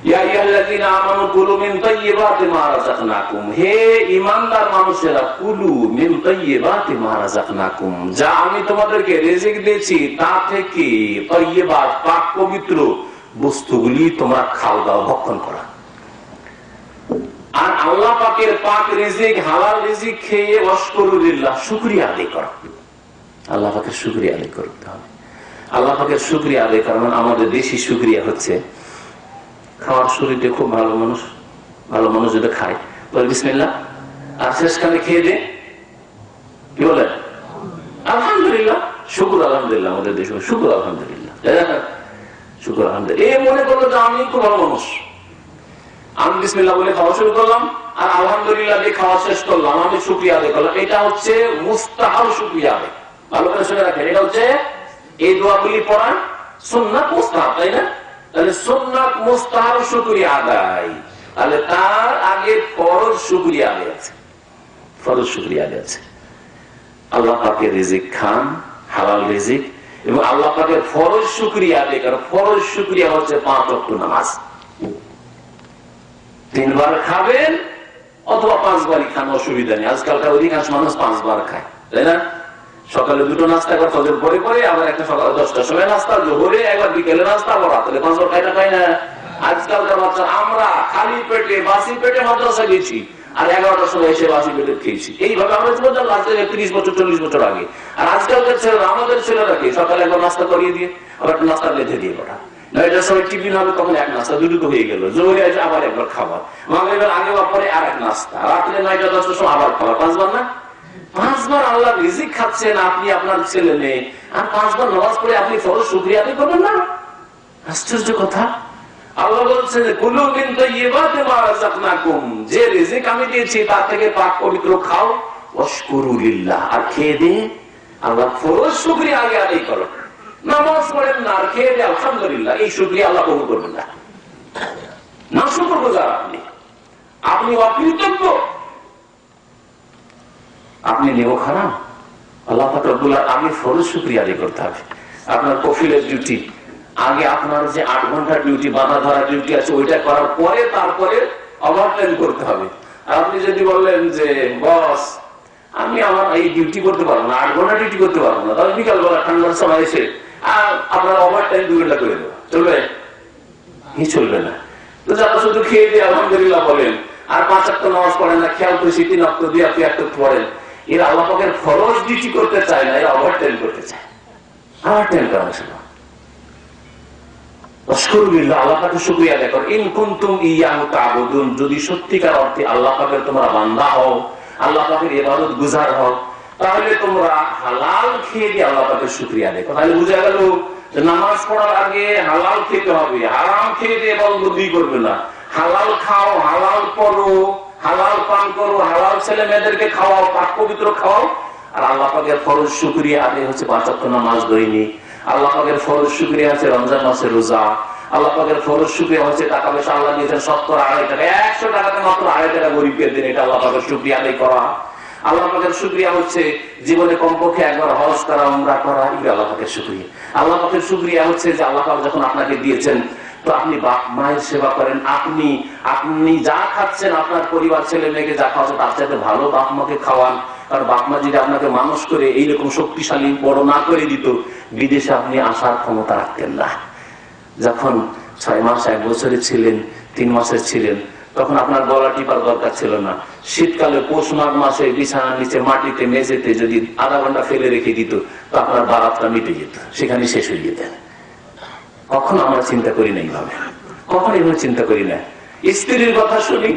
ইয়া আইয়ুহাল্লাযীনা আমানু কুলু মিন তাইয়্যিবাতি মা রাযাকনাকুম, হে ঈমানদার মানুষেরা, কুলু মিন তাইয়্যিবাতি মা রাযাকনাকুম, যা আমি তোমাদেরকে রিজিক দিয়েছি তা থেকে তাইয়্যিবাত পাক পবিত্র বস্তুগুলি তোমরা খাও, দাও, ভক্ষণ করো। আর আল্লাহ পাকের পাক রিজিক, হালাল রিজিক খেয়ে ওয়াশকুরুলিল্লাহ, শুকরিয়া আদায় করো। আল্লাহ পাকের শুকরিয়া আদায় করতে হবে। আল্লাহ পাকের শুকরিয়া আদায় করার আমাদের দেশি শুকরিয়া হচ্ছে খাওয়ার শরীরে খুব ভালো মানুষ যেটা খায় বলে বিসমিল্লাহ, আর শেষখানে খেয়ে দে কি বলে আলহামদুলিল্লাহ, শুকুর আলহামদুলিল্লাহ। আমাদের দেশে শুকুর আলহামদুলিল্লাহ, শুকুর আলহামদুলিল্লাহ। এই মনে করলো যে আমি খুব ভালো মানুষ, আমি বিসমিল্লাহ বলে খাওয়া শুরু করলাম আর আলহামদুলিল্লাহ দিয়ে খাওয়া শেষ করলাম, আমি শুকরিয়া আদায় করলাম। এটা হচ্ছে মুস্তাহাব শুকরিয়া আদায়। ভালো করে শুনে রাখেন, এটা হচ্ছে এই দোয়াগুলি পড়া সুন্নাত মুস্তাহাব, তাই না? তাহলে সুন্নাত মুস্তাহাব শুকরিয়া আদায়, তাহলে তার আগে ফরজ শুকরিয়া আদায় আছে, ফরজ শুকরিয়া আদায় আছে। আল্লাহ পাকের রিজিক খান, হালাল রিজিক, এবং আল্লাহ পাকের ফরজ শুকরিয়া আদায় করেন। ফরজ শুকরিয়া হচ্ছে 5 ওয়াক্ত নামাজ, 3 বার খাবেন অথবা 5 বারই খান, অসুবিধা নেই। আজকালকার অধিকাংশ মানুষ 5 বার খায়, তাই না? সকালে 2টো নাস্তা, একবার ফজর পরে পরে, আবার একটা সকালে 10টার সময় নাস্তা, জোহরে একবার, বিকেলে নাস্তা, আবার রাতে 5 বার খায় না, খায় না? আজকালকার বাচ্চা, আমরা খালি পেটে বাসি পেটে মাদ্রাসা গেছি আর 11টার সময় এসে বাসি পেটে খেয়েছি। এইভাবে আমরা বলতাম আজ থেকে 30 বছর 40 বছর আগে। আর আজকালকার ছেলেরা, আমাদের ছেলেরা কি সকালে একবার নাস্তা করিয়ে দিয়ে আবার নাস্তা বেঁধে দিয়ে পড়া, 9টার সময় টিফিন হবে, তখন এক নাস্তা, 2টো তো হয়ে গেল। জোহরে এসে আবার একবার খাবার, মাগরিবের আগে বা পরে আর এক নাস্তা, রাত্রে 9টা 10টার সময় আবার খাবার। 5 বার না? 5 বার আল্লাহ রিজিক খাচ্ছেন আপনি, আপনার ছেলে মেয়ে, আর 5 বার নামাজ পড়ে আপনি ফরজ শুকরিয়া আদায় করবেন না? আশ্চর্য কথা। আল্লাহ বলছেন কুলু মিন তাইয়্যিবাতি মা রাযাকনাকুম, যে রিজিক আমি দিয়েছি তার থেকে পাক পবিত্র খাও, ওয়াশকুরুলিল্লাহ, আর খেয়ে দিয়ে আল্লাহ ফরজ শুকরিয়া আগে আদায় করো। নামাজ পড়েন না আর খেয়ে দিয়ে আলহামদুলিল্লাহ, এই শুকরিয়া আল্লাহ কবুল করবেন না। না শুকরগুজার আপনি অকৃতজ্ঞ, আপনি নেও খারাপ, আল্লাহ পাক রব্বুল আগে ফরজ শুকরিয়া আদায় করতে হবে। আপনার কফিলের ডিউটি আগে, আপনার যে 8 ঘন্টার ডিউটি, বাধা ধরা ডিউটি আছে, ওইটা করার পরে তারপরে ওভারটাইম করতে হবে। আর আপনি যদি বললেন যে বস আমি আমার এই ডিউটি করতে পারবো না, 8 ঘন্টা ডিউটি করতে পারবো না, তাহলে বিকালবেলা ঠান্ডার সময় এসে আপনার ওভারটাইম 2 ঘন্টা করে দেবো, চলবে? চলবে না। তো যারা শুধু খেয়ে দিয়ে আলহামদুলিল্লাহ বলেন আর 5 ওয়াক্ত নামাজ পড়েন না, খেয়াল করে 3 ওয়াক্ত 2 ওয়াক্ত 1 ওয়াক্ত পড়েন, এরা আল্লাহ পাকের ফরজ ডিউটি করতে চায় না, এরা ওভারটাইম করতে চায়। ওভারটাইম করা ছিল। আল্লাহ পাকের শুকরিয়া আদায় করো। ইন কুনতুম ইয়াহু তা'বুদুন, যদি সত্যিকার অর্থে আল্লাহ পাকের তোমরা বান্দা হও, আল্লাহ পাকের ইবাদত গুজার হও, তাহলে তোমরা হালাল খেয়ে দিয়ে আল্লাহ পাকের শুকরিয়া আদায় করো। তাহলে বুঝা গেল নামাজ পড়ার আগে হালাল খেতে হবে, হারাম খেয়ে দিয়ে বলবি করবে না। হালাল খাও, হালাল পড়ো, হালাল পান করো, হালাল ছেলে মেয়েদেরকে খাওয়াও, পাক পবিত্র খাওয়াও। আর আল্লাহ পাকের ফরজ শুকরিয়া আদায় হচ্ছে 5 ওয়াক্ত নামাজ দৈনিক। আল্লাহ পাকের ফরজ শুকরিয়া হচ্ছে রমজান মাসের রোজা। আল্লাহ পাকের ফরজ শুকরিয়া হচ্ছে টাকা পয়সা আল্লাহ দিয়েছেন 70 2.5 টাকা, 100 টাকাতে মাত্র 2.5 টাকা গরিবকে দিন, এটা আল্লাহ পাকের শুকরিয়া আদায় করা। আল্লাহ পাকের শুকরিয়া হচ্ছে জীবনে কমপক্ষে একবার হজ করা, উমরা করা, এটা আল্লাহ পাকের শুকরিয়া। আল্লাহ পাকের শুকরিয়া হচ্ছে যে আল্লাহ পাক যখন আপনাকে দিয়েছেন তো আপনি বাপ মায়ের সেবা করেন, আপনি যা খাচ্ছেন, আপনার পরিবার ছেলে মেয়েকে যা খাওয়াচ্ছেন তার চাইতে ভালো বাপ মাকে খাওয়ান। কারণ বাপ মা যদি আপনাকে মানুষ করে এইরকম শক্তিশালী বড় না করে দিত, বিদেশে আপনি আসার ক্ষমতা রাখতেন না। যখন 6 মাস 1 বছরের ছিলেন, 3 মাসের ছিলেন, তখন আপনার গলা টিপার দরকার ছিল না। শীতকালে পৌষ মাঘ মাসে বিছানার নিচে মাটিতে মেঝেতে যদি আধা ঘন্টা ফেলে রেখে দিত তো আপনার বারাতটা মিটে যেত, সেখানে শেষ হয়ে যেতেন। কখনো আমরা চিন্তা করি না এইভাবে, কখনো এভাবে চিন্তা করি না। স্ত্রীর কথা শুনি,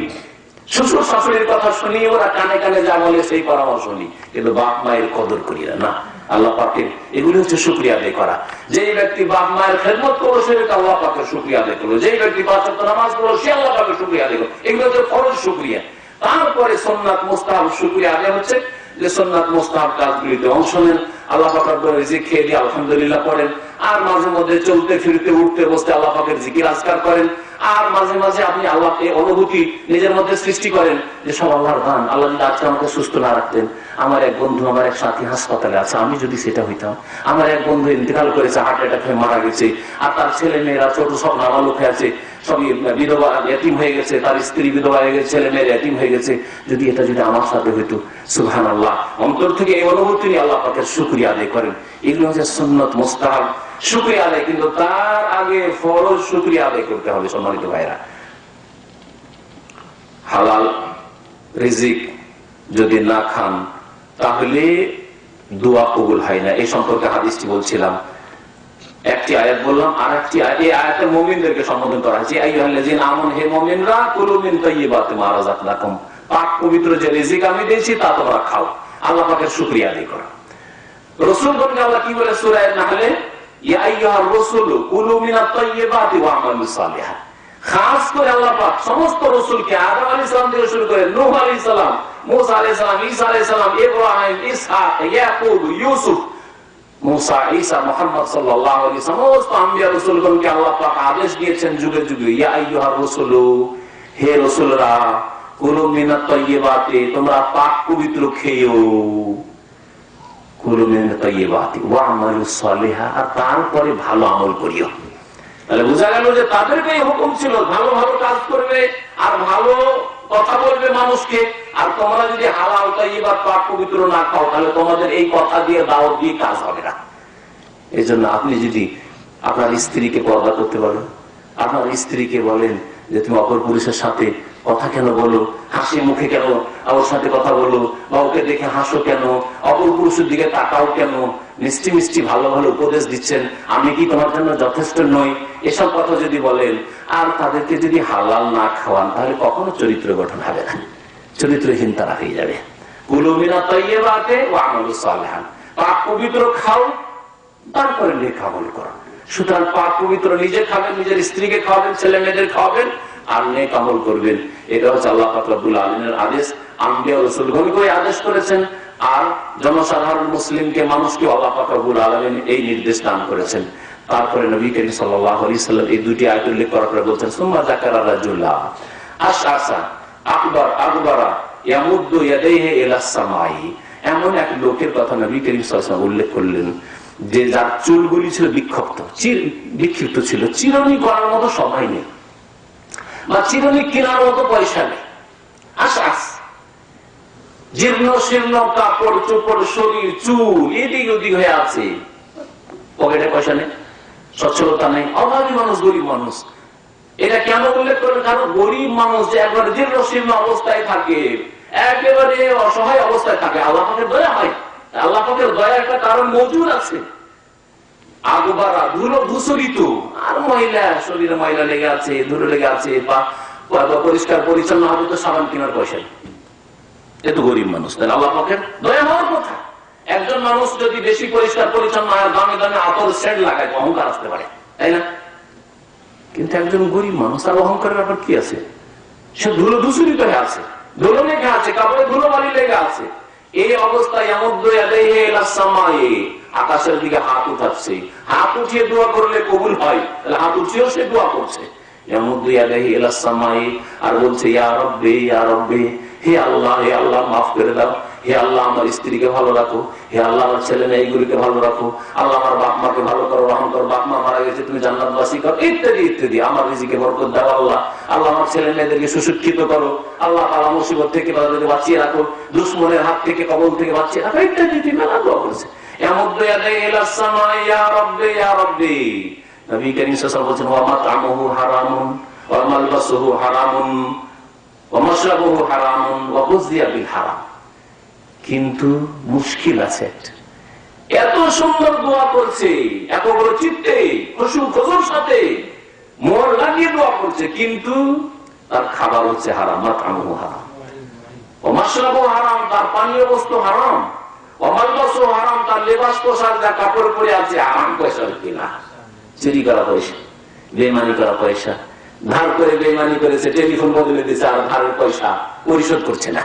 শ্বশুর শাশুড়ির কথা শুনি, ওরা কানে কানে যা বলে সেই পরামর্শ শুনি, কিন্তু বাপ মায়ের কদর করি না। আল্লাহ পাকের এগুলি হচ্ছে শুকরিয়া আদায় করা। যেই ব্যক্তি বাপ মায়ের খেদমত করলো সে আল্লাহ পাকের শুকরিয়া আদায় করলো। যেই ব্যক্তি 5 ওয়াক্ত নামাজ পড়লো সে আল্লাহ পাকের শুকরিয়া আদায় করলো। এগুলো হচ্ছে ফরজ শুকরিয়া। তারপরে সুন্নাত মুস্তাহাব শুকরিয়া আদায় হচ্ছে যে সুন্নাত মুস্তাহাব কাজগুলিতে অংশ নেন, আল্লাহ পাকের রিজিক খেয়ে দিয়ে আলহামদুলিল্লাহ পড়েন, আর মাঝে মধ্যে চলতে ফিরতে উঠতে বসতে আল্লাহ পাকের জিকির আজকার করেন, আর মাঝে মাঝে আপনি আল্লাহকে অনুভূতি নিজের মধ্যে সৃষ্টি করেন যে সব আল্লাহর দান। আল্লাহ যদি আজকে আমাকে সুস্থ না রাখতেন, আমার এক বন্ধু, আমার এক সাথী হাসপাতালে আছে, আমি যদি সেটা হইতাম, আমার এক বন্ধু ইন্তেকাল করেছে, হার্ট অ্যাটাক হয়ে মারা গেছে, আর তার ছেলে মেয়েরা ছোট সব নাবালক হয়ে আছে, সবই বিধবা এতিম হয়ে গেছে, তার স্ত্রী বিধবা হয়ে গেছে, ছেলে মেয়ের এতিম হয়ে গেছে, যদি এটা যদি আমার সাথে হইতো, সুবহানাল্লাহ। অন্তর থেকে এই অনুভূতি নিয়ে আল্লাহ পাকের শুকরিয়া আদায় করেন। এগুলো হচ্ছে সুন্নাত মুস্তাহাব শুকরিয়া আদায়, কিন্তু তার আগে ফরজ শুকরিয়া আদায় করতে হবে। সম্মানিত ভাইরা, হালাল রিজিক যদি না খান তাহলে দোয়া কবুল হয় না। এই সম্পর্কে হাদিসটি বলছিলাম, একটি আয়াত বললাম, আর একটি এই আয়াতে মুমিনদেরকে সম্বোধন করা হয়েছে, আইয়ুহাল্লাযীনা আমানু, হে মুমিনরা, কুলু মিন তাইয়্যিবাতি মা রাযাকনাকুম, পাক পবিত্র যে রিজিক আমি দিয়েছি তা তোমরা খাও। আল্লাহ পাকের শুকরিয়া আদায় করো। রাসূলগণকে আল্লাহ কি বলে সূরা নাহলে, ইয়া আইয়ুহার রাসূলু কুলু মিনাত তাইয়্যিবাতি ওয়া আমালু সালিহা। খাস করে আল্লাহ পাক সমস্ত রাসূলকে, আদম আলাইহিস সালাম থেকে শুরু করে নূহ আলাইহিস সালাম, মূসা আলাইহিস সালাম, ঈসা আলাইহিস সালাম, ইব্রাহিম, ইসহাক, ইয়াকুব, ইউসুফ, মুসা, ঈসা, মুহাম্মদ সাল্লাল্লাহু আলাইহি ওয়াসাল্লাম, সমস্ত আম্বিয়া রাসূলগণকে আল্লাহ পাক আদেশ দিয়েছেন যুগে যুগে, ইয়া আইয়ুহার রাসূলু, হে রাসূলরা, কুলু মিনাত তাইয়্যিবাতি, তোমরা পাক পবিত্র খেও, কুলু মিনাত তাইয়্যিবাতি ওয়া আমালু সালিহা, আর তারপরে ভালো আমল করিও। তাহলে বোঝা গেল যে তাদেরকে এই হুকুম ছিল ভালো ভালো কাজ করবে আর ভালো কথা বলবে মানুষকে। আর তোমরা যদি হালাল তাইয়্যিবাত পাক পবিত্র না খাও তাহলে তোমাদের এই কথা দিয়ে দাওয়াত দিয়ে কাজ হবে না। এই জন্য আপনি যদি আপনার স্ত্রীকে পর্দা করতে বলেন, আপনার স্ত্রীকে বলেন যে তুমি অপর পুরুষের সাথে কথা কেন বলো, হাসি মুখে কেন ওর সাথে কথা বলো, বা ওকে দেখে হাসো কেন, অপর পুরুষের দিকে তাকাও কেন, মিষ্টি মিষ্টি ভালো ভালো উপদেশ দিচ্ছেন, আমি কি তোমার জন্য যথেষ্ট নই, এসব কথা যদি বলেন আর তাদেরকে যদি হালাল না খাওয়ান তাহলে কখনো চরিত্র গঠন হবে না, চরিত্রহীন তারা হয়ে যাবে। কুলু মিনাত তাইয়্যিবাতি ওয়া আমালু সালিহান, পাক পবিত্র খাও তারপরে নেক আমল করো। সুতরাং পাক পবিত্র নিজে খাবেন, নিজের স্ত্রীকে খাওয়াবেন, ছেলে মেয়েদের খাওয়াবেন, আর নেক আমল করবেন। এটা হচ্ছে আল্লাহ পাক রব্বুল আলামিনের আদেশ। আম্বিয়া রাসূলগণকে আদেশ করেছেন, আর জনসাধারণ মুসলিমকে, মানুষকে আল্লাহ পাক রব্বুল আলামিন এই নির্দেশ দান করেছেন। তারপরে নবী করিম সাল্লাল্লাহু আলাইহি সাল্লাম এই দুটি আয়াত উল্লেখ করার পরে বলছেন, সুম্মা যাকারা রাজুলা আশআসা আকবরা ইয়ামুদ্দু ইয়াদাইহি ইলাস সামাই। এমন এক লোকের কথা নবী করিম সাল্লাল্লাহু আলাইহি ওয়াসাল্লাম উল্লেখ করলেন যে যার চুলগুলি ছিল বিক্ষিপ্ত ছিল, চিরুনি করার মতো সময় নেই বা চিরুনি কেনার মতো পয়সা নেই, আশ্বাস জীর্ণ শীর্ণ কাপড় চোপড় শরীর চুল এদিক ওদিক হয়ে আছে, পকেটে পয়সা নেই, সচ্ছলতা নেই, অভাবী মানুষ, গরিব মানুষ। এটা কেন উল্লেখ করেন? কারণ গরিব মানুষ যে একবারে জীর্ণ শীর্ণ অবস্থায় থাকে, একেবারে অসহায় অবস্থায় থাকে, আল্লাহ পাকের দয়া হয়। আল্লাহ পাকের দয়া একটা কারণ মজুর আছে, আগবারা ধুলো ধূসরিত, আর মহিলা শরীরে ময়লা লেগে আছে, ধুলো লেগে আছে, বা পরিষ্কার পরিচ্ছন্ন হবে তো সাবান কেনার পয়সা নেই, এ তো গরিব মানুষ। তাহলে আল্লাহ পাকের দয়া হওয়ার কথা। একজন মানুষ যদি বেশি পরিষ্কার পরিচ্ছন্ন হয়, দামে দামে আতর সেন্ট লাগায়, অহংকার আসতে পারে, তাই না? কিন্তু একজন গরিব মানুষ, তার অহংকারের ব্যাপার কি আছে? সে ধুলো ধূসরিত হয়ে আছে, ধুলো লেগে আছে, কাপড়ে ধুলো বালি লেগে আছে। এই অবস্থায় আকাশের দিকে হাত উঠাচ্ছে, হাত উঠিয়ে দোয়া করলে কবুল হয়, তাহলে হাত উঠিয়েও সে দোয়া করছে, আর বলছে ইয়া রব্বি ইয়া রব্বি, হে আল্লাহ, হে আল্লাহ মাফ করে দাও, হে আল্লাহ আমার স্ত্রীকে ভালো রাখো, হে আল্লাহ আমার ছেলে মেয়েগুলিকে ভালো রাখো, আল্লাহ আমার বাপ মাকে ভালো করো, রহম করো, বাপ মা মারা গেছে তুমি জান্নাতবাসী করো, ইত্যাদি ইত্যাদি। আমার রিজিকে বরকত দাও আল্লাহ, আল্লাহ আমার ছেলে মেয়েদেরকে সুশিক্ষিত করো, আল্লাহ তাআলা মুসিবত থেকে তাদেরকে বাঁচিয়ে রাখো, দুশমনের হাত থেকে কবল থেকে বাঁচিয়ে রাখো, ইত্যাদি মেলা দোয়া করেছে। এমদ্দু ইয়াদাইহি ইলাস সামাই ইয়া রাব্বি ইয়া রাব্বি। নবী করিম সাল্লাল্লাহু আলাইহি ওয়াসাল্লাম বলেছেন ওয়া মাতআমুহু হারামুন ওয়া মালবাসুহু হারামুন ওয়া মাশরাবুহু হারামুন ওয়া গুযিয়া বিল হারাম। কিন্তু মুশকিল আছে, এত সুন্দর দোয়া করছে, এত বড় চিত্তে খুশু খুজুর সাথে মন লাগিয়ে দোয়া করছে, কিন্তু তার খাবার হচ্ছে হারাম, মাতআমুহু হারাম ওয়া মাশরাবুহু হারাম, তার পানীয় বস্তু হারাম, ওয়া মালবাসুহু হারাম, তার লেবাস পোশাক যা কাপড় পরে আছে হারাম পয়সার কিনা, চুরি করা পয়সা, বেঈমানি করা পয়সা, ধার করে বেঈমানি করেছে, টেলিফোন বদলে দিয়েছে, আর ধারের পয়সা পরিশোধ করছে না।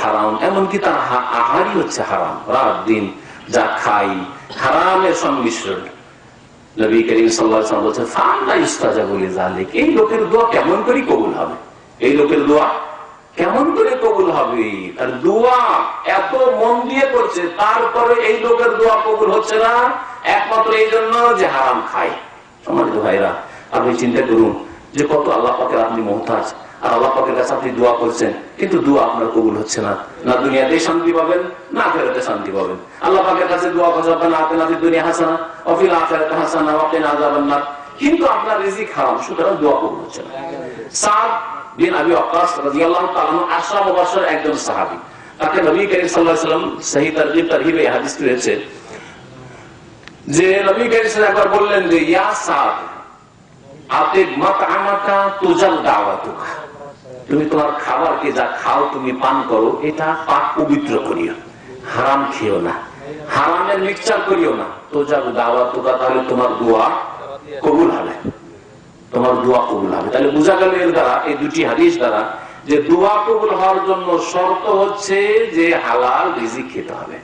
হারাম, এমনকি তার আহারই হচ্ছে হারাম, রাত দিন যা খাই হারামের সংমিশ্রণ। নবী করিম সাল্লাল্লাহু আলাইহি ওয়াসাল্লাম বলেছেন ফাআন্না ইস্তাজাবু লিযালিক, এই লোকের দোয়া কেমন করে কবুল হবে? এই লোকের দোয়া কেমন করে কবুল হবে? তার দোয়া এত মন দিয়ে করছে, তারপরে এই লোকের দোয়া কবুল হচ্ছে না, একমাত্র এই জন্য যে হারাম খায়। সম্মানিত ভাইরা, আপনি চিন্তা করুন যে কত আল্লাহ পাকের আপনি মুহতাজ, আর আল্লাহ পাকের কাছে আপনি দোয়া করছেন, কিন্তু দোয়া আপনার কবুল হচ্ছে না। না দুনিয়াতে শান্তি পাবেন, না আখিরাতে শান্তি পাবেন। আল্লাহ পাকের কাছে দোয়া করছেন আতিনা ফিদ দুনিয়া হাসানা ওয়া ফিল আখিরাতি হাসানা ওয়া কিনা আযাবান্নার, কিন্তু আপনার রিজিক হারাম, সুতরাং দোয়া কবুল হচ্ছে না। সাদ বিন আবি ওয়াক্কাস রাদিয়াল্লাহু তাআলা আনহু আশরা মুবাশশির একজন সাহাবী, তাকে নবী করিম সাল্লাল্লাহু আলাইহি ওয়াসাল্লাম সহিহ তারগিব তারহিবে হাদিস রয়েছে যে নবী করিম সাল্লাল্লাহু আলাইহি ওয়াসাল্লাম একবার বললেন যে ইয়া সাদ আতিব মাতআমাকা তুজাল দাওয়াতুকা, তুমি তোমার খাবারকে যা খাও, তুমি পান করো, এটা পাক পবিত্র করিও, হারাম খেও না, হারামের মিক্সচার করিও না, তুজাল দাওয়াতুকা, তাহলে তোমার দোয়া কবুল হবে, তোমার দোয়া কবুল হবে। তাহলে বোঝা গেল এর দ্বারা, এই দুটি হাদিস দ্বারা, যে দোয়া কবুল হওয়ার জন্য শর্ত হচ্ছে যে হালাল রিজিক খেতে হবে,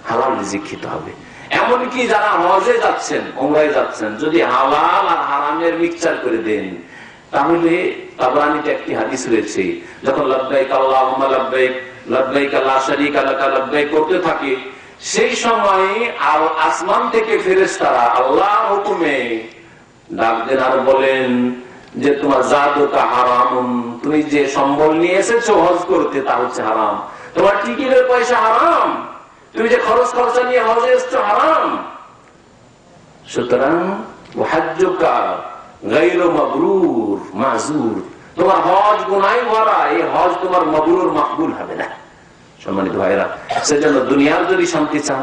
হালাল রিজিক খেতে হবে। এমনকি যারা হজে যাচ্ছেন, উমরায় যাচ্ছেন, যদি হালাল আর হারামের মিক্সচার করে দেন, তাহলে তাবরানীতে একটি হাদিস রয়েছে, যখন লাব্বাইক আল্লাহুম্মা লাব্বাইক লাব্বাইক লা শারীকা লাকা লাব্বাইক করতে থাকে, সেই সময় আসমান থেকে ফেরেশতারা আল্লাহর হুকুমে ডাক দেন আর বলেন যে তোমার জাদুকা হারাম, তুমি যে সম্বল নিয়ে এসেছো হজ করতে তা হচ্ছে হারাম, তোমার টিকিটের পয়সা হারাম, তুমি যে খরচ খরচা নিয়ে হজে এসেছো হারাম, সুতরাং ওয়াহজ্জুকা গায়রু মাবরুর মাজুর, তোমার হজ গুনাহে ভরা, এই হজ তোমার মাবরুর মাকবুল হবে না। সম্মানিত ভাইরা, সেজন্য দুনিয়ার যদি শান্তি চান,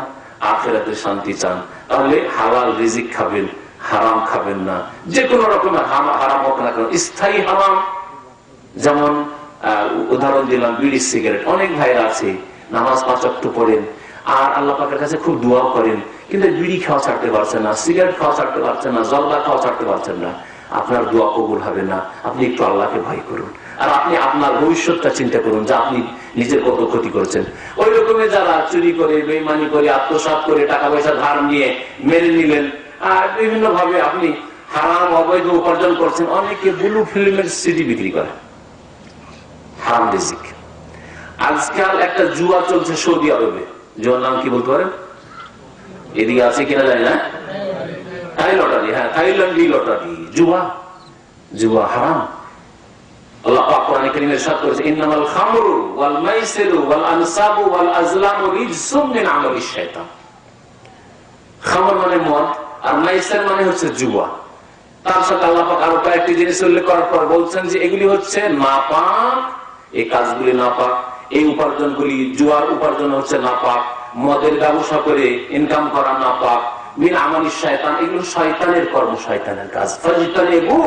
আখিরাতের শান্তি চান, তাহলে হালাল রিজিক খাবেন, হারাম খাবেন না। যে কোনো রকমের হারাম হোক না কেন, স্থায়ী হারাম, যেমন উদাহরণ দিলাম বিড়ি সিগারেট। অনেক ভাইরা আছে নামাজ 5 ওয়াক্ত পড়েন আর আল্লাহ পাকের কাছে খুব দোয়া করেন, কিন্তু বিড়ি খাওয়া ছাড়তে পারছেন না, সিগারেট খাওয়া ছাড়তে পারছেন না, জর্দা খাওয়া ছাড়তে পারছেন না, আপনার দোয়া কবুল হবে না। আপনি একটু আল্লাহকে ভয় করুন, আর আপনি আপনার ভবিষ্যৎটা চিন্তা করুন যে আপনি নিজের কত ক্ষতি করেছেন। ওই রকমের যারা চুরি করে, বেঈমানি করে, আত্মসাৎ করে, টাকা পয়সা ধার নিয়ে মেরে নিলেন, আর বিভিন্ন ভাবে আপনি হারাম অবৈধ উপার্জন করছেন। অনেকে ব্লু ফিল্মের সিডি বিক্রি করে, হারাম রিজিক। আজকাল একটা জুয়া চলছে সৌদি আরবে, জুয়ার নাম কি বলতে পারেন? এদিকে আছে কিনা জানি না। থাই লটারি, হ্যাঁ থাইল্যান্ডি লটারি, জুয়া, জুয়া হারাম। আল্লাহ পাক কোরআনে কারীমে ইরশাদ করেছে, ইন্নামাল খামরু ওয়াল মাইসিরু ওয়াল আনসাবু ওয়াল আজলামু রিজসুম মিন আমালিশ শাইতান। খামর মানে মদ, আর মাইসির মানে হচ্ছে জুয়া। তার সাথে আল্লাহ পাক আরো কয়েকটি জিনিস উল্লেখ করার পর বলছেন যে এগুলি হচ্ছে নাপাক, এই কাজগুলি নাপাক, এই উপার্জনগুলি, জুয়ার উপার্জন হচ্ছে নাপাক, মদের ব্যবসা করে ইনকাম করা নাপাক, মিন আমালিশ শায়তান, এগুলো শয়তানের কর্ম, শয়তানের কাজ। ফাজতানিবু,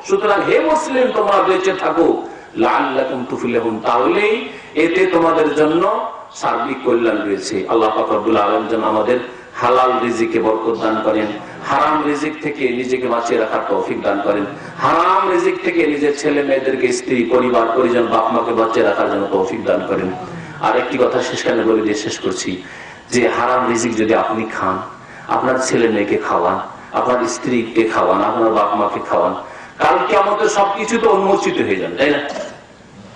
সুতরাং হে মুসলিম তোমরা বেঁচে থাকো, লাআল্লাকুম তুফলিহুন, তাহলেই এতে তোমাদের জন্য সার্বিক কল্যাণ রয়েছে। আল্লাহ পাক রব্বুল আলামিন যেন আমাদের হালাল রিজিকে বরকত দান করেন, হারাম রিজিক থেকে নিজেকে বাঁচিয়ে রাখার তৌফিক দান করেন, হারাম রিজিক থেকে নিজের ছেলে মেয়েদেরকে, স্ত্রী পরিবার পরিজন বাপ মাকে বাঁচিয়ে রাখার জন্য তৌফিক দান করেন। আর একটি কথা শেষখানে বলে দিয়ে শেষ করছি, যে হারাম রিজিক যদি আপনি খান, আপনার ছেলে মেয়েকে খাওয়ান, আপনার স্ত্রীকে খাওয়ান, আপনার বাপ মাকে খাওয়ান, কাল কিয়ামতে সবকিছু তো উন্মোচিত হয়ে যাবে, তাই না?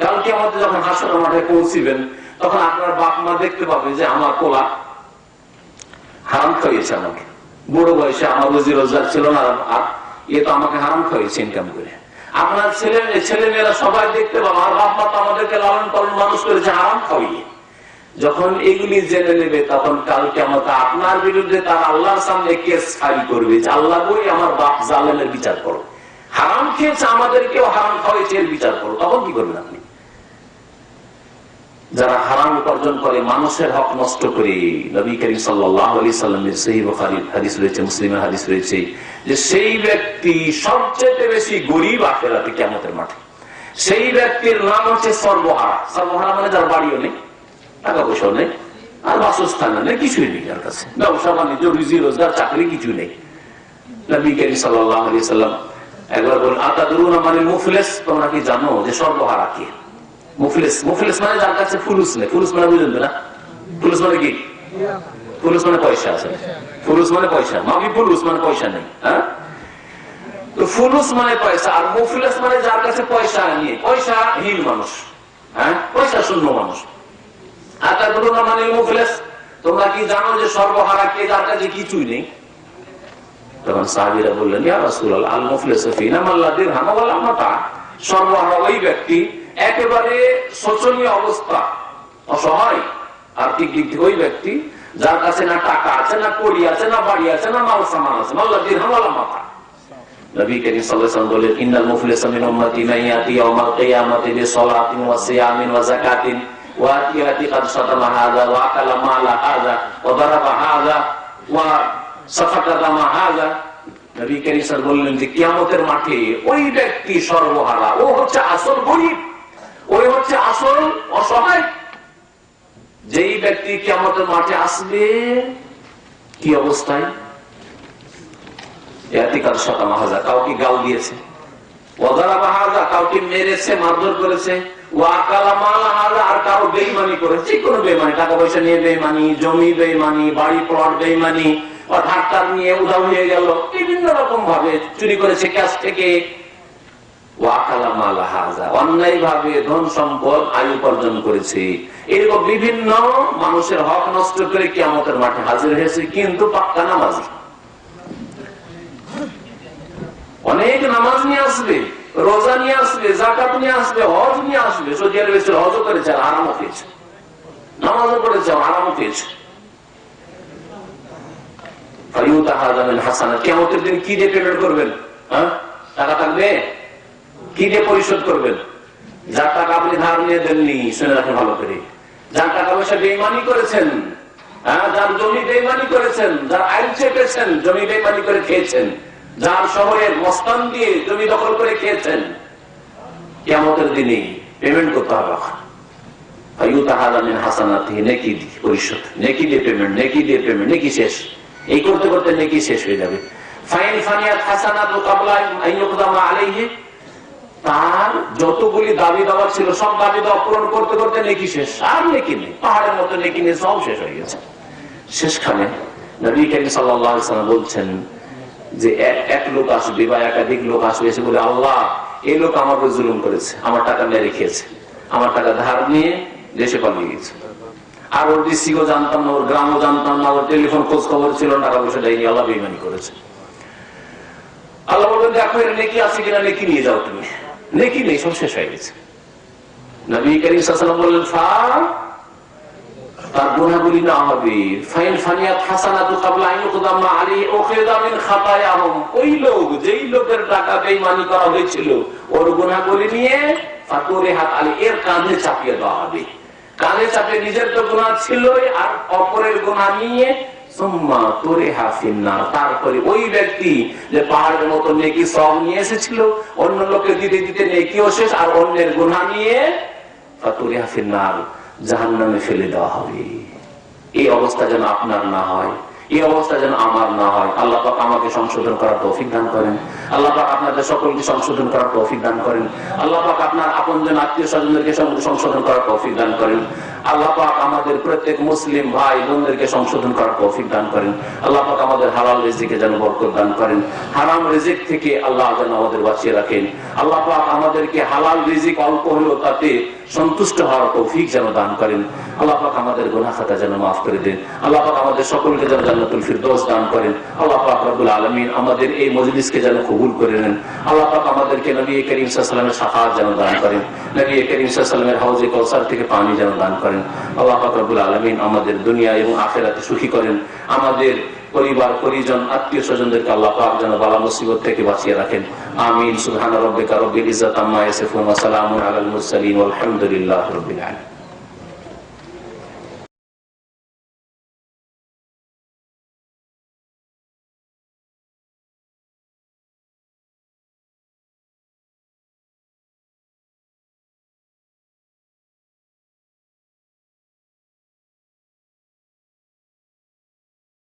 কাল কিয়ামতে যখন হাসরের মাঠে পৌঁছিবেন, তখন আপনার বাপ মা দেখতে পাবে যে আমার পোলা হারাম খাইয়েছে আমাকে, বুড়ো বয়সে আমার রুজি রোজগার ছিল না, আর এ তো আমাকে হারাম খাইয়েছে ইনকাম করে। আপনার ছেলে মেয়েরা সবাই দেখতে পাবে আমার বাপ মা তো আমাদেরকে লালন পালন মানুষ করেছে হারাম খাইয়ে। যখন এগুলি জেনে নেবে, তখন কাল কিয়ামত আপনার বিরুদ্ধে তার আল্লাহর সামনে কেস ফাইল করবে যে আল্লাহ বই আমার বাপ জালেমের বিচার করো, হারাম খেয়েছে আমাদেরকেও হারাম খাওয়াইছে এর বিচার করো। তখন কি করবেন আপনি? যারা হারাম উপার্জন করে, মানুষের হক নষ্ট করে, নবী করিম সাল্লাল্লাহু আলাইহি সাল্লামের সহিহ বুখারীর হাদিস রয়েছে, মুসলিমের হাদিস রয়েছে, যে সেই ব্যক্তি সবচেয়ে বেশি গরীব আখিরাতে কিয়ামতের মাঠে। সেই ব্যক্তির নাম হচ্ছে সর্বহারা। সর্বহারা মানে যার বাড়িও নেই, টাকা পয়সাও নেই, আর বাসস্থান নেই, কিছুই নেই, যার কাছে ব্যবসা বাণিজ্য, রুজি রোজগার, চাকরি কিছু নেই। নবী করিম সাল্লাল্লাহু আলাইহি সাল্লাম একবার বলেন, আতাদরুনা মানিল মুফলিস, তোমরা কি জানো যে সর্বহারা কে? মুফলিস, মুফলিস মানে যার কাছে ফুলুস নেই। ফুলুস মানে বুঝলেন না? ফুলুস মানে কি? ফুলুস মানে পয়সা আছে, ফুলুস মানে পয়সা, মাবি ফুলুস মানে পয়সা নেই। হ্যাঁ, তো ফুলুস মানে পয়সা, আর মুফলিস মানে যার কাছে পয়সা নেই, পয়সাহীন মানুষ, হ্যাঁ পয়সা শূন্য মানুষ। আতাদরুনা মানিল মুফলিস, তোমরা কি জানো যে সর্বহারা কে? যার কাছে কিছুই নেই। তখন সাহাবীরা বললেন, ইয়া রাসূলুল্লাহ, আল মুফলিসু ফিনা মান লা দিরহাম ওয়ালা মাতা। সর্বহারা ওই ব্যক্তি, একেবারে শোচনীয় অবস্থা, অসহায় আর্থিক দিক থেকে ওই ব্যক্তি যার কাছে না টাকা আছে, না কড়ি আছে, না বাড়ি আছে, না মাল সামান আছে। মান লা দিরহাম ওয়ালা মাতা। নবী করিম সাল্লাল্লাহু আলাইহি ওয়াসাল্লাম বলেন, ইন্নাল মুফলিসা মিন উম্মতি মান ইয়াতি ইয়াওমাল কিয়ামাতি বিসসালাতিন ওয়া সিয়ামিন ওয়া যাকাতিন ওয়া আতিয়াতি কাদ শাতামা হাযা ওয়া আকালা মালা হাযা ওয়া দারাবা হাযা ওয়া সাফাকা দামা হাযা। নবী করিম সাল্লাল্লাহু আলাইহি ওয়াসাল্লাম বললেন যে কিয়ামতের মাঠে ওই ব্যক্তি সর্বহারা, ও হচ্ছে আসল গরীব, ওই হচ্ছে আসল অসহায়। যেই ব্যক্তি কিয়ামতের মাঠে আসবে কি অবস্থায়? কাউকে গাল দিয়েছে, কাউকে মেরেছে, মারধর করেছে, আর কারো বেইমানি করেছে, যে কোনো বেইমানি, টাকা পয়সা নিয়ে বেইমানি, জমি বেইমানি, বাড়ি প্লট বেইমানি, ধাক্কার নিয়ে উধাও হয়ে গেল, বিভিন্ন রকম ভাবে চুরি করেছে ক্যাশ থেকে, অন্যায় ভাবে ধন সম্পদ আয় উপার্জন করেছে। এরকম বিভিন্ন মানুষের হক নষ্ট করে কিয়ামতের মাঠে হাজির হয়েছে, কিন্তু পাক্কা নামাজি। অনেক নামাজ নিয়ে আসবে, রোজা নিয়ে আসবে, যাকাত নিয়ে আসবে, হজ নিয়ে আসবে। সৌদি আরবে হজও করেছে আর হারামও খেয়েছে, নামাজও করেছে আর হারামও খেয়েছে। কিয়ামতের দিন কি দিয়ে পেমেন্ট করবেন? হ্যাঁ, টাকা থাকবে, কি দিয়ে পরিশোধ করবেন? যার টাকা আপনি ধার নিয়ে দেননি, শুনে রাখেন ভালো করে, যার টাকা পয়সা বেইমানি করেছেন, হ্যাঁ, যার জমি বেইমানি করেছেন, যার আইন চেপেছেন, জমি বেইমানি করে খেয়েছেন, যার শহরের মস্তান দিয়ে জমি দখল করে খেয়েছেন, কিয়ামতের দিনে পেমেন্ট করতে হবে। নেকি দিয়ে পরিশোধ, নেকি দিয়ে পেমেন্ট, নেকি দিয়ে পেমেন্ট, নেকি শেষ। এই করতে করতে নেকি শেষ হয়ে যাবে। ফাইন ফানিয়াত হাসানাত ক্বাবলা আন ইউকদামা আলাইহি, তার যতগুলি দাবি দাওয়া ছিল সব দাবি দাওয়া পূরণ করতে করতে নেকি শেষ, আর নেকি নেই, পাহাড়ের মতো নেকি নিয়ে সব শেষ হয়ে গেছে। শেষখানে নবী করিম সাল্লাল্লাহু আলাইহি ওয়াসাল্লাম বলছেন যে এক লোক আসবে বা একাধিক লোক আসবে, এসে বলে, আল্লাহ এই লোক আমার উপর জুলুম করেছে, আমার টাকা মেরে খেয়েছে, আমার টাকা ধার নিয়ে দেশে পালিয়ে গেছে। আর ওর ডিস্ট্রিক্টও জানতাম না, ওর গ্রামও জানতাম না, ওর টেলিফোন খোঁজ খবর ছিল না, টাকা পয়সা দেয়নি, আল্লাহ বেঈমানি করেছে। আল্লাহ বলবেন দেখো এর নেকি আছে কিনা, নেকি নিয়ে যাও তুমি। নেকি নেই, সব শেষ হয়ে গেছে। নবী করিম সাল্লাল্লাহু আলাইহি ওয়াসাল্লাম বললেন তার গুনাহগুলি না হবে। ফাইন ফানিয়াত হাসানাতু ক্বাবলা আন ইউকদামা আলাইহি উখিযা মিন খাতায়াহুম, ওই লোক যেই লোকের টাকা বেঈমানি করা হয়েছিল ওর গুনাহগুলি নিয়ে ফাতুরিহাত আলী, এর কাঁধে চাপিয়ে দেওয়া হবে। কাঁধে চাপিয়ে, নিজের তো গুনাহ ছিলই আর অপরের গুনাহ নিয়ে সুম্মা তুরিহা ফিন্নার, তারপরে ওই ব্যক্তি যে পাহাড়ের মতো নেকি সব নিয়ে এসেছিল, অন্য লোকে দিতে দিতে নেকিও শেষ আর অন্যের গুনাহ নিয়ে ফাতুরিহা ফিন্নার, জাহান্নামে ফেলে দেওয়া হবে। এই অবস্থা যেন আপনার না হয়, এই অবস্থা যেন আমার না হয়। আল্লাহ পাক আমাকে সংশোধন করার তৌফিক দান করেন। আল্লাহ পাক আপনাদের সকলকে সংশোধন করার তৌফিক দান করেন। আল্লাহ পাক আপনার আপনজন আত্মীয় স্বজনদেরকে সংশোধন করার তৌফিক দান করেন। আল্লাহ পাক আমাদের প্রত্যেক মুসলিম ভাই বোনদেরকে সংশোধন করার তৌফিক দান করেন। আল্লাহ পাক আমাদের হালাল রিজিকে যেন বরকত দান করেন, হারাম রিজিক থেকে আল্লাহ যেন আমাদের বাঁচিয়ে রাখেন। আল্লাহ পাক আমাদেরকে হালাল রিজিক অল্প হলেও তাতে সন্তুষ্ট হওয়ার তৌফিক যেন দান করেন। আল্লাহ পাক আমাদের গুনাহ খাতা যেন মাফ করে দেন। আল্লাহ পাক আমাদের সকলকে যেন জান্নাতুল ফিরদৌস দান করেন। আল্লাহ পাক রব্বুল আলামিন আমাদের এই মজলিসকে যেন কবুল করে নেন। আল্লাহ পাক আমাদেরকে নবী করিম সাল্লাল্লাহু আলাইহি ওয়াসাল্লামের শাফাআত যেন দান করেন, নবী করিম সাল্লাল্লাহু আলাইহি ওয়াসাল্লামের হাউজে কাউসার থেকে পানি যেন দান করেন। আল্লাহ পাক রব্বুল আলামিন আমাদের দুনিয়া এবং আখিরাতে সুখী করেন। আমাদের পরিবার পরিজন আত্মীয় স্বজনদেরকে আল্লাহ পাক যেন বালা মুসিবত থেকে বাঁচিয়ে রাখেন। আমিন। সুবহান রাব্বিকা রব্বিল ইজ্জাতি আম্মা ইয়াসিফুন ওয়া সালামুন আলাল মুরসালিন ওয়াল হামদুলিল্লাহি রাব্বিল আলামিন।